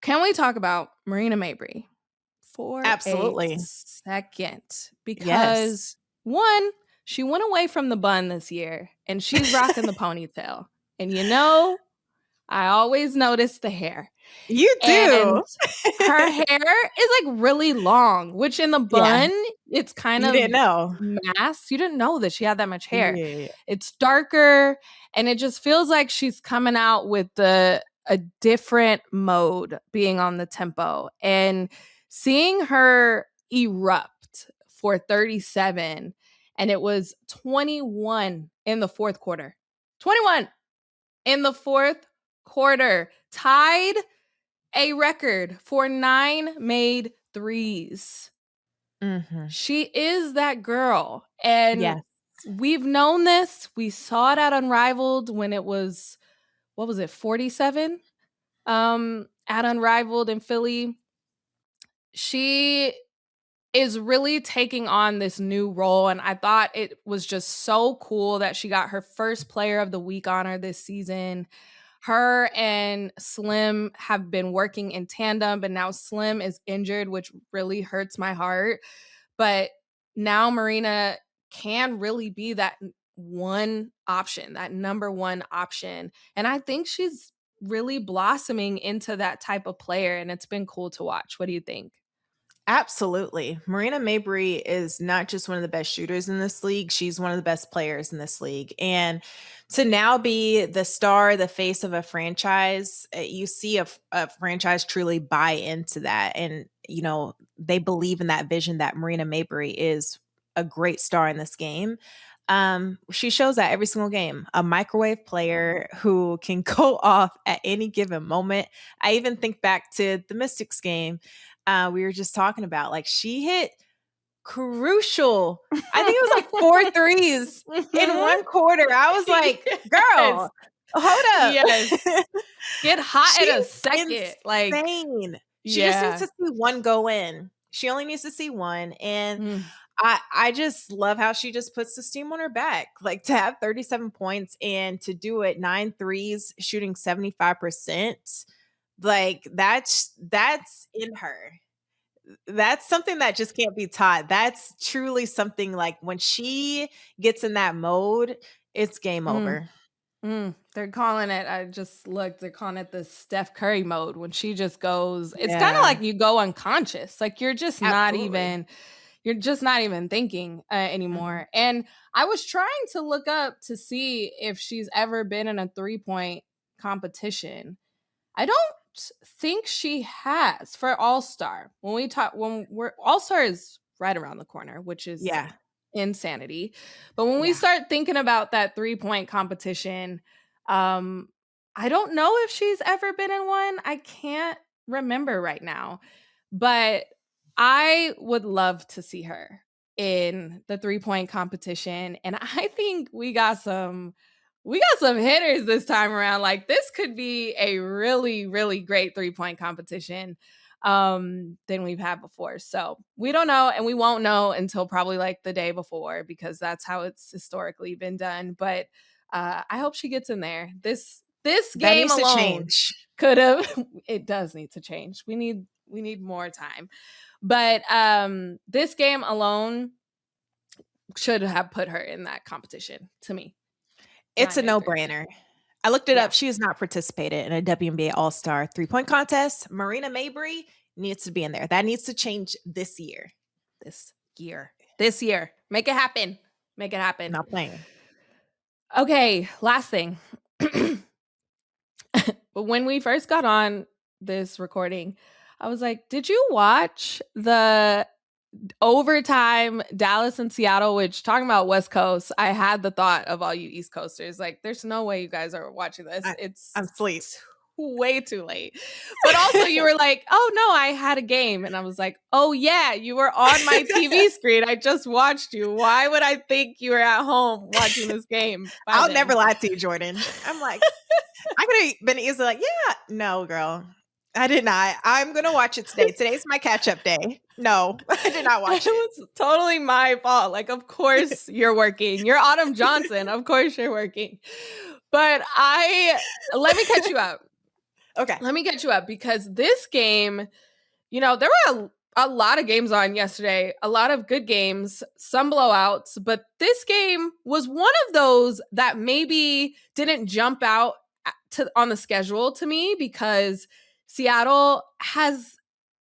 Can we talk about Marina Mabrey for Absolutely. a second? Because one, she went away from the bun this year and she's rocking the ponytail. And you know, I always notice the hair. You do. And her hair is like really long, which in the Yeah. bun, it's kind You of didn't know. masked. You didn't know that she had that much hair. Yeah. It's darker and it just feels like she's coming out with a different mode being on the tempo. And seeing her erupt for 37, and it was 21 in the fourth quarter. 21 in the fourth quarter. Tied a record for 9 made threes. Mm-hmm. She is that girl. And Yes. we've known this. We saw it at Unrivaled when it was, what was it, 47? At Unrivaled in Philly. She is really taking on this new role. And I thought it was just so cool that she got her first Player of the Week honor this season. Her and Slim have been working in tandem, but now Slim is injured, which really hurts my heart. But now Marina can really be that one option, that number one option. And I think she's really blossoming into that type of player. And it's been cool to watch. What do you think? Absolutely. Marina Mabrey is not just one of the best shooters in this league, she's one of the best players in this league. And to now be the star, the face of a franchise, you see a franchise truly buy into that. And, you know, they believe in that vision that Marina Mabrey is a great star in this game. She shows that every single game, a microwave player who can go off at any given moment. I even think back to the Mystics game we were just talking about. Like, she hit crucial. I think it was like 4 threes in one quarter. I was like, girl, hold up. Yes. Get hot in a She's second. insane. Like, She just needs to see one go in. She only needs to see one. And I just love how she just puts the steam on her back. Like, to have 37 points and to do it 9 threes, shooting 75%. Like, that's in her. That's something that just can't be taught. That's truly something, like, when she gets in that mode, it's game over. They're calling it, I just looked, they're calling it the Steph Curry mode when she just goes, it's kind of Yeah. like you go unconscious. Like, you're just not Absolutely. even thinking anymore. And I was trying to look up to see if she's ever been in a 3-point competition. I don't think she has for All-Star. When we're All-Star is right around the corner, which is Yeah. insanity. But when we Yeah. start thinking about that 3-point competition, I don't know if she's ever been in one. I can't remember right now. But I would love to see her in the 3-point competition. And I think we got some hitters this time around. Like, this could be a really, really great 3-point competition than we've had before. So we don't know, and we won't know until probably like the day before, because that's how it's historically been done. But I hope she gets in there. This That game needs to alone change. could have it does need to change. We need more time. But this game alone should have put her in that competition to me. It's a 9 and 3. no-brainer. I looked it Yeah. up. She has not participated in a WNBA All-Star 3-point contest. Marina Mabrey needs to be in there. That needs to change this year. This year. Make it happen. Make it happen. Not playing. Okay, last thing. But when we first got on this recording, I was like, did you watch the overtime Dallas and Seattle? Which, talking about West Coast, I had the thought of all you East Coasters. Like, there's no way you guys are watching this. I'm asleep. Way too late. But also you were like, oh no, I had a game. And I was like, oh yeah, you were on my TV screen. I just watched you. Why would I think you were at home watching this game? I'll never lie to you, Jordan. I'm like, I could have been easily like, yeah, no, girl. I did not. I'm going to watch it today. Today's my catch-up day. No, I did not watch it. It was totally my fault. Like, of course you're working. You're Autumn Johnson. Of course you're working. But let me catch you up. Okay. Let me get you up, because this game, there were a lot of games on yesterday, a lot of good games, some blowouts, but this game was one of those that maybe didn't jump out on the schedule to me because Seattle has,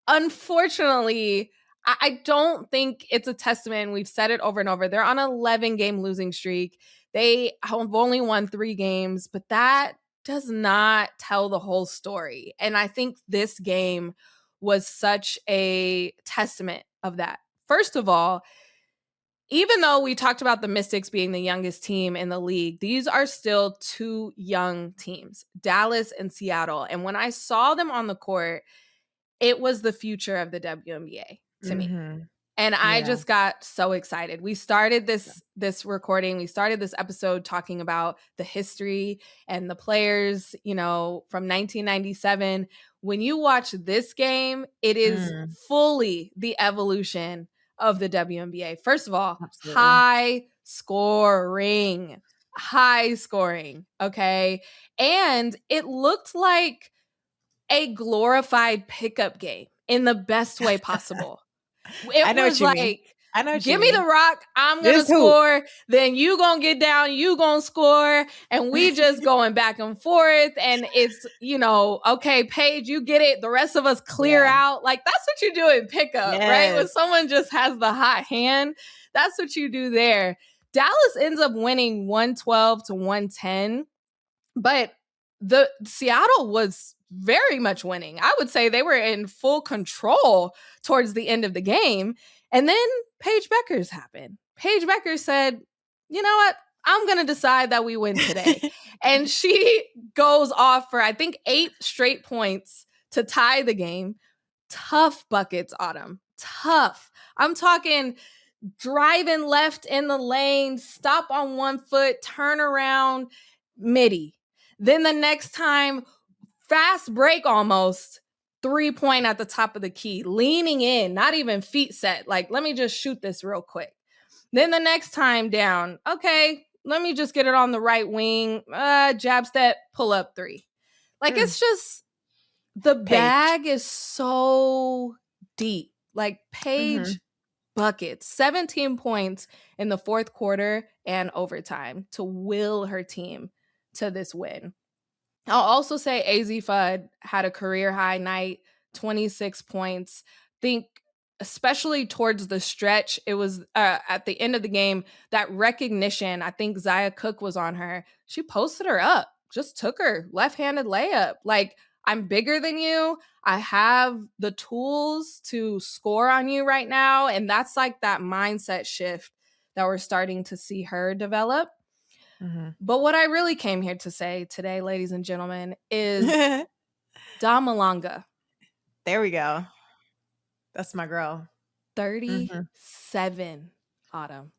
unfortunately, I don't think it's a testament. We've said it over and over. They're on an 11-game losing streak. They have only won 3 games, but that does not tell the whole story. And I think this game was such a testament of that. First of all, even though we talked about the Mystics being the youngest team in the league, these are still 2 young teams, Dallas and Seattle. And when I saw them on the court, it was the future of the WNBA to me. And I just got so excited. We started this recording, we started this episode talking about the history and the players, you know, from 1997. When you watch this game, it is fully the evolution of the WNBA. First of all, high scoring, okay? And it looked like a glorified pickup game in the best way possible. It was like, give me the rock, I'm going to score, then you going to get down, you going to score, and we just going back and forth, and it's, you know, okay, Paige, you get it, the rest of us clear out. Like, that's what you do in pickup, right? When someone just has the hot hand, that's what you do there. Dallas ends up winning 112-110, but the Seattle was very much winning. I would say they were in full control towards the end of the game. And then Paige Beckers happened. Paige Beckers said, you know what? I'm going to decide that we win today. And she goes off for, I think, 8 straight points to tie the game. Tough buckets, Autumn. Tough. I'm talking driving left in the lane, stop on one foot, turn around, midi. Then the next time, fast break almost, 3-point at the top of the key, leaning in, not even feet set. Like, let me just shoot this real quick. Then the next time down, okay, let me just get it on the right wing, jab step, pull up 3. Like, it's just, the bag is so deep. Like, Paige buckets, 17 points in the 4th quarter and overtime to will her team to this win. I'll also say AZ Fudd had a career high night, 26 points. Think especially towards the stretch, it was at the end of the game, that recognition, I think Zaya Cook was on her. She posted her up, just took her left-handed layup. Like, I'm bigger than you. I have the tools to score on you right now. And that's like that mindset shift that we're starting to see her develop. But what I really came here to say today, ladies and gentlemen, is Dom Malonga. There we go. That's my girl. 37, Autumn.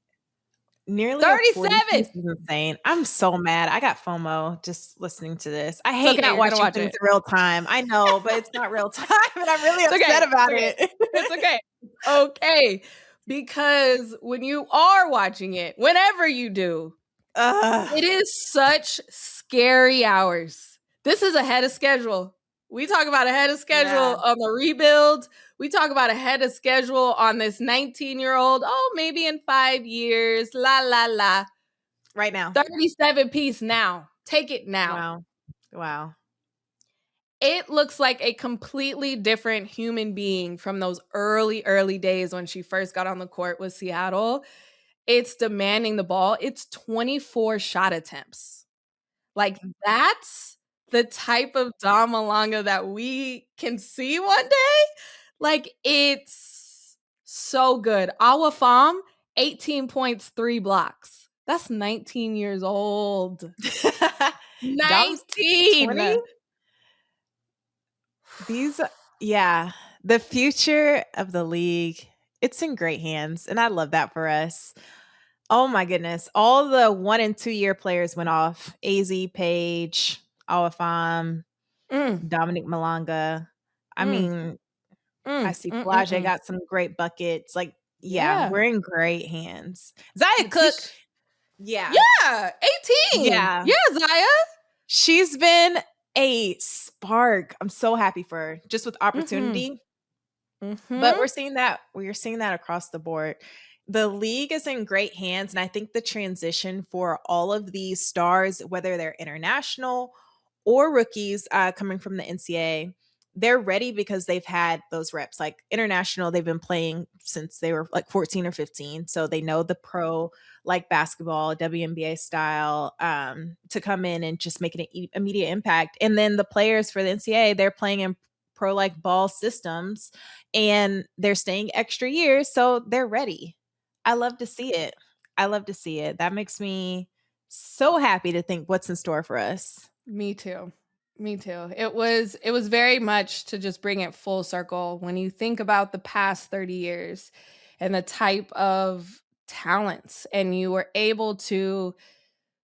Nearly 37 is insane. I'm so mad. I got FOMO just listening to this. I hate not watching things in real time. I know, but it's not real time, and I'm really upset about it. It's okay. Okay. Because when you are watching it, whenever you do, it is such scary hours. This is ahead of schedule. We talk about ahead of schedule on the rebuild. We talk about ahead of schedule on this 19-year-old. Oh, maybe in 5 years. La, la, la. Right now. 37 piece now. Take it now. Wow. It looks like a completely different human being from those early days when she first got on the court with Seattle. It's demanding the ball. It's 24 shot attempts. Like, that's the type of Dom Malonga that we can see one day. Like, it's so good. Awa Pham, 18 points, 3 blocks. That's 19 years old. 19. The future of the league, it's in great hands, and I love that for us. Oh my goodness. All the 1 and 2 year players went off. AZ, Paige, Awa Pham, Dominic Malonga. I mean, I see Pelage got some great buckets. Like, we're in great hands. Zaya Cook. Yeah, 18. Yeah, Zaya. She's been a spark. I'm so happy for her. Just with opportunity. But Mm-hmm. we're seeing that across the board. The league is in great hands, and I think the transition for all of these stars, whether they're international or rookies coming from the NCAA, they're ready because they've had those reps. Like international, they've been playing since they were like 14 or 15, so they know the pro like basketball, WNBA style, to come in and just make an immediate impact. And then the players for the NCAA, they're playing in pro like ball systems and they're staying extra years, so they're ready. I love to see it. I love to see it. That makes me so happy to think what's in store for us. Me too. Me too. It was very much to just bring it full circle when you think about the past 30 years and the type of talents, and you were able to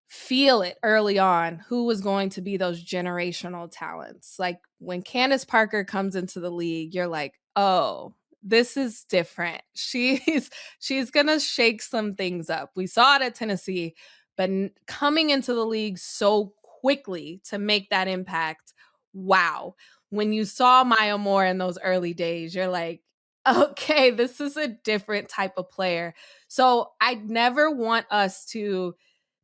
feel it early on who was going to be those generational talents. Like when Candace Parker comes into the league, you're like, "Oh, this is different. She's going to shake some things up." We saw it at Tennessee, but coming into the league so quickly to make that impact. Wow. When you saw Maya Moore in those early days, you're like, "Okay, this is a different type of player." So I never want us to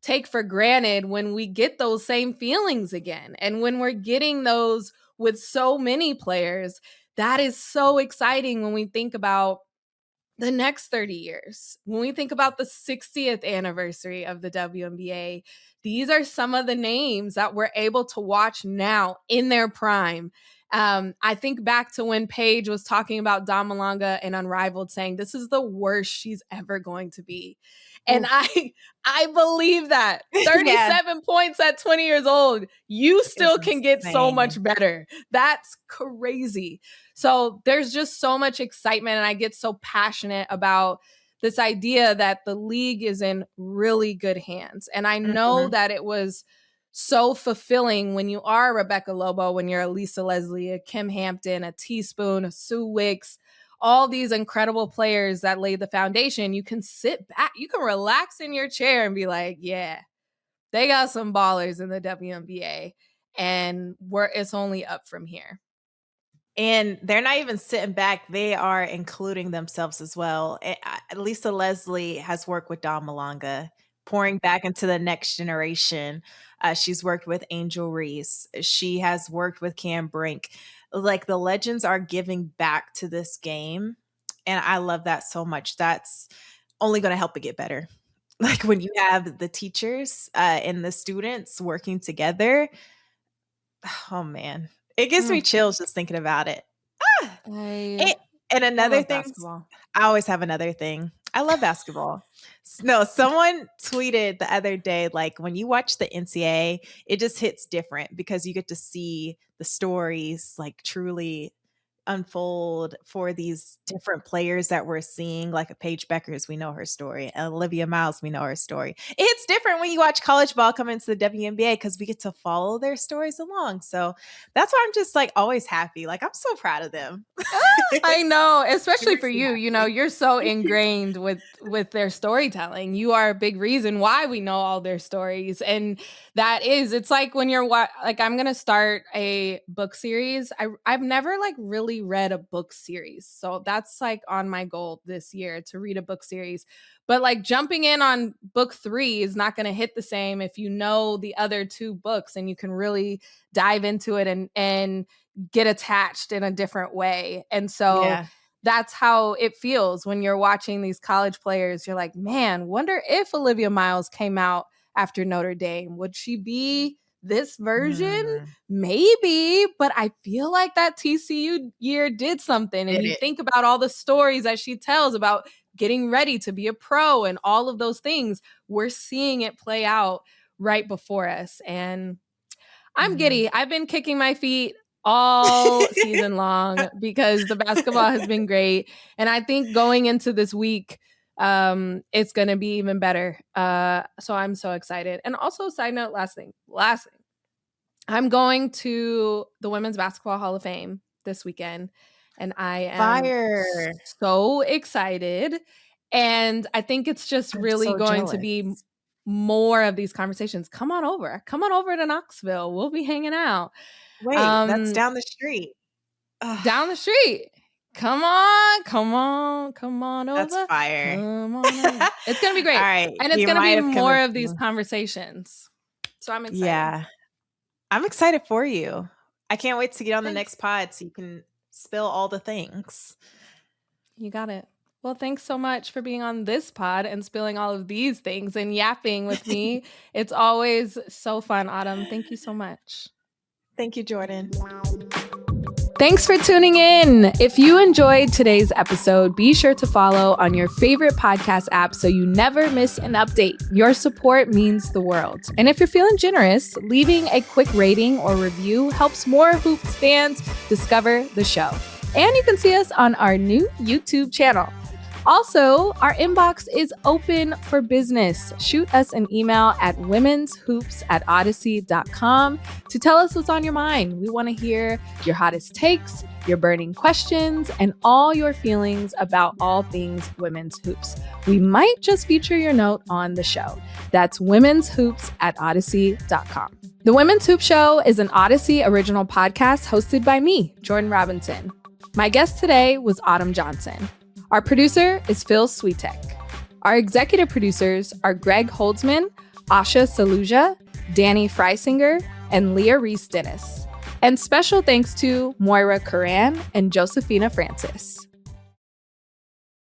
take for granted when we get those same feelings again. And when we're getting those with so many players, that is so exciting when we think about the next 30 years. When we think about the 60th anniversary of the WNBA, these are some of the names that we're able to watch now in their prime. I think back to when Paige was talking about Dom Malonga and Unrivaled, saying this is the worst she's ever going to be. And Oof. I believe that. Yeah, 37 points at 20 years old, you it's still can get so insane. much better. That's crazy. So there's just so much excitement, and I get so passionate about this idea that the league is in really good hands. And I know Mhm. that it was so fulfilling when you are a Rebecca Lobo, when you're a Lisa Leslie, a Kim Hampton, a Teaspoon, a Sue Wicks, all these incredible players that laid the foundation. You can sit back, you can relax in your chair and be like, yeah, they got some ballers in the WNBA, and it's only up from here. And they're not even sitting back, they are including themselves as well. Lisa Leslie has worked with Don Malonga, pouring back into the next generation. She's worked with Angel Reese. She has worked with Cam Brink. Like the legends are giving back to this game. And I love that so much. That's only going to help it get better. Like when you have the teachers and the students working together, oh man, it gives me Mm. chills just thinking about it. Ah! I It and I another love thing, basketball. I always have another thing. I love basketball. No, someone tweeted the other day, like, when you watch the NCAA, it just hits different because you get to see the stories, like, truly unfold for these different players that we're seeing, like a Paige Beckers, we know her story. Olivia Miles, we know her story. It's different when you watch college ball come into the WNBA because we get to follow their stories along. So that's why I'm just like always happy. Like I'm so proud of them. I know, It especially for makes me you. You know, happy. you're so ingrained with their storytelling. You are a big reason why we know all their stories, and that is, it's like when you're like, I'm gonna start a book series. I've never like really read a book series, so that's like on my goal this year to read a book series. But like jumping in on book 3 is not going to hit the same if you know the other 2 books and you can really dive into it and get attached in a different way. And so Yeah. that's how it feels when you're watching these college players. You're like, man, wonder if Olivia Miles came out after Notre Dame. Would she be this version? Mm, Maybe, but I feel like that TCU year did something. And did you it. think about all the stories that she tells about getting ready to be a pro and all of those things. We're seeing it play out right before us. And I'm Mhm. giddy. I've been kicking my feet all season long because the basketball has been great. And I think going into this week, it's going to be even better. So I'm so excited. And also, side note, last thing, I'm going to the Women's Basketball Hall of Fame this weekend, and I am Fire. so excited. And I think it's just I'm really so going to jealous. be more of these conversations. Come on over. Come on over to Knoxville. We'll be hanging out. Wait, that's Um, down the street. Ugh. down the street. Come on, come on, come on over. That's fire. Come on over. It's going to be great. All right. And it's you going to might be have more convinced of these me. conversations. So I'm excited. Yeah. I'm excited for you. I can't wait to get on the Thanks. next pod so you can spill all the things. You got it. Well, thanks so much for being on this pod and spilling all of these things and yapping with me. It's always so fun, Autumn. Thank you so much. Thank you, Jordan. Thanks for tuning in. If you enjoyed today's episode, be sure to follow on your favorite podcast app so you never miss an update. Your support means the world. And if you're feeling generous, leaving a quick rating or review helps more Hoops fans discover the show. And you can see us on our new YouTube channel. Also, our inbox is open for business. Shoot us an email at womenshoops@odyssey.com to tell us what's on your mind. We want to hear your hottest takes, your burning questions, and all your feelings about all things women's hoops. We might just feature your note on the show. That's womenshoops@odyssey.com. The Women's Hoop Show is an Odyssey original podcast hosted by me, Jordan Robinson. My guest today was Autumn Johnson. Our producer is Phil Switek. Our executive producers are Greg Holtzman, Asha Saluja, Danny Freisinger, and Leah Reese Dennis. And special thanks to Moira Curran and Josephina Francis.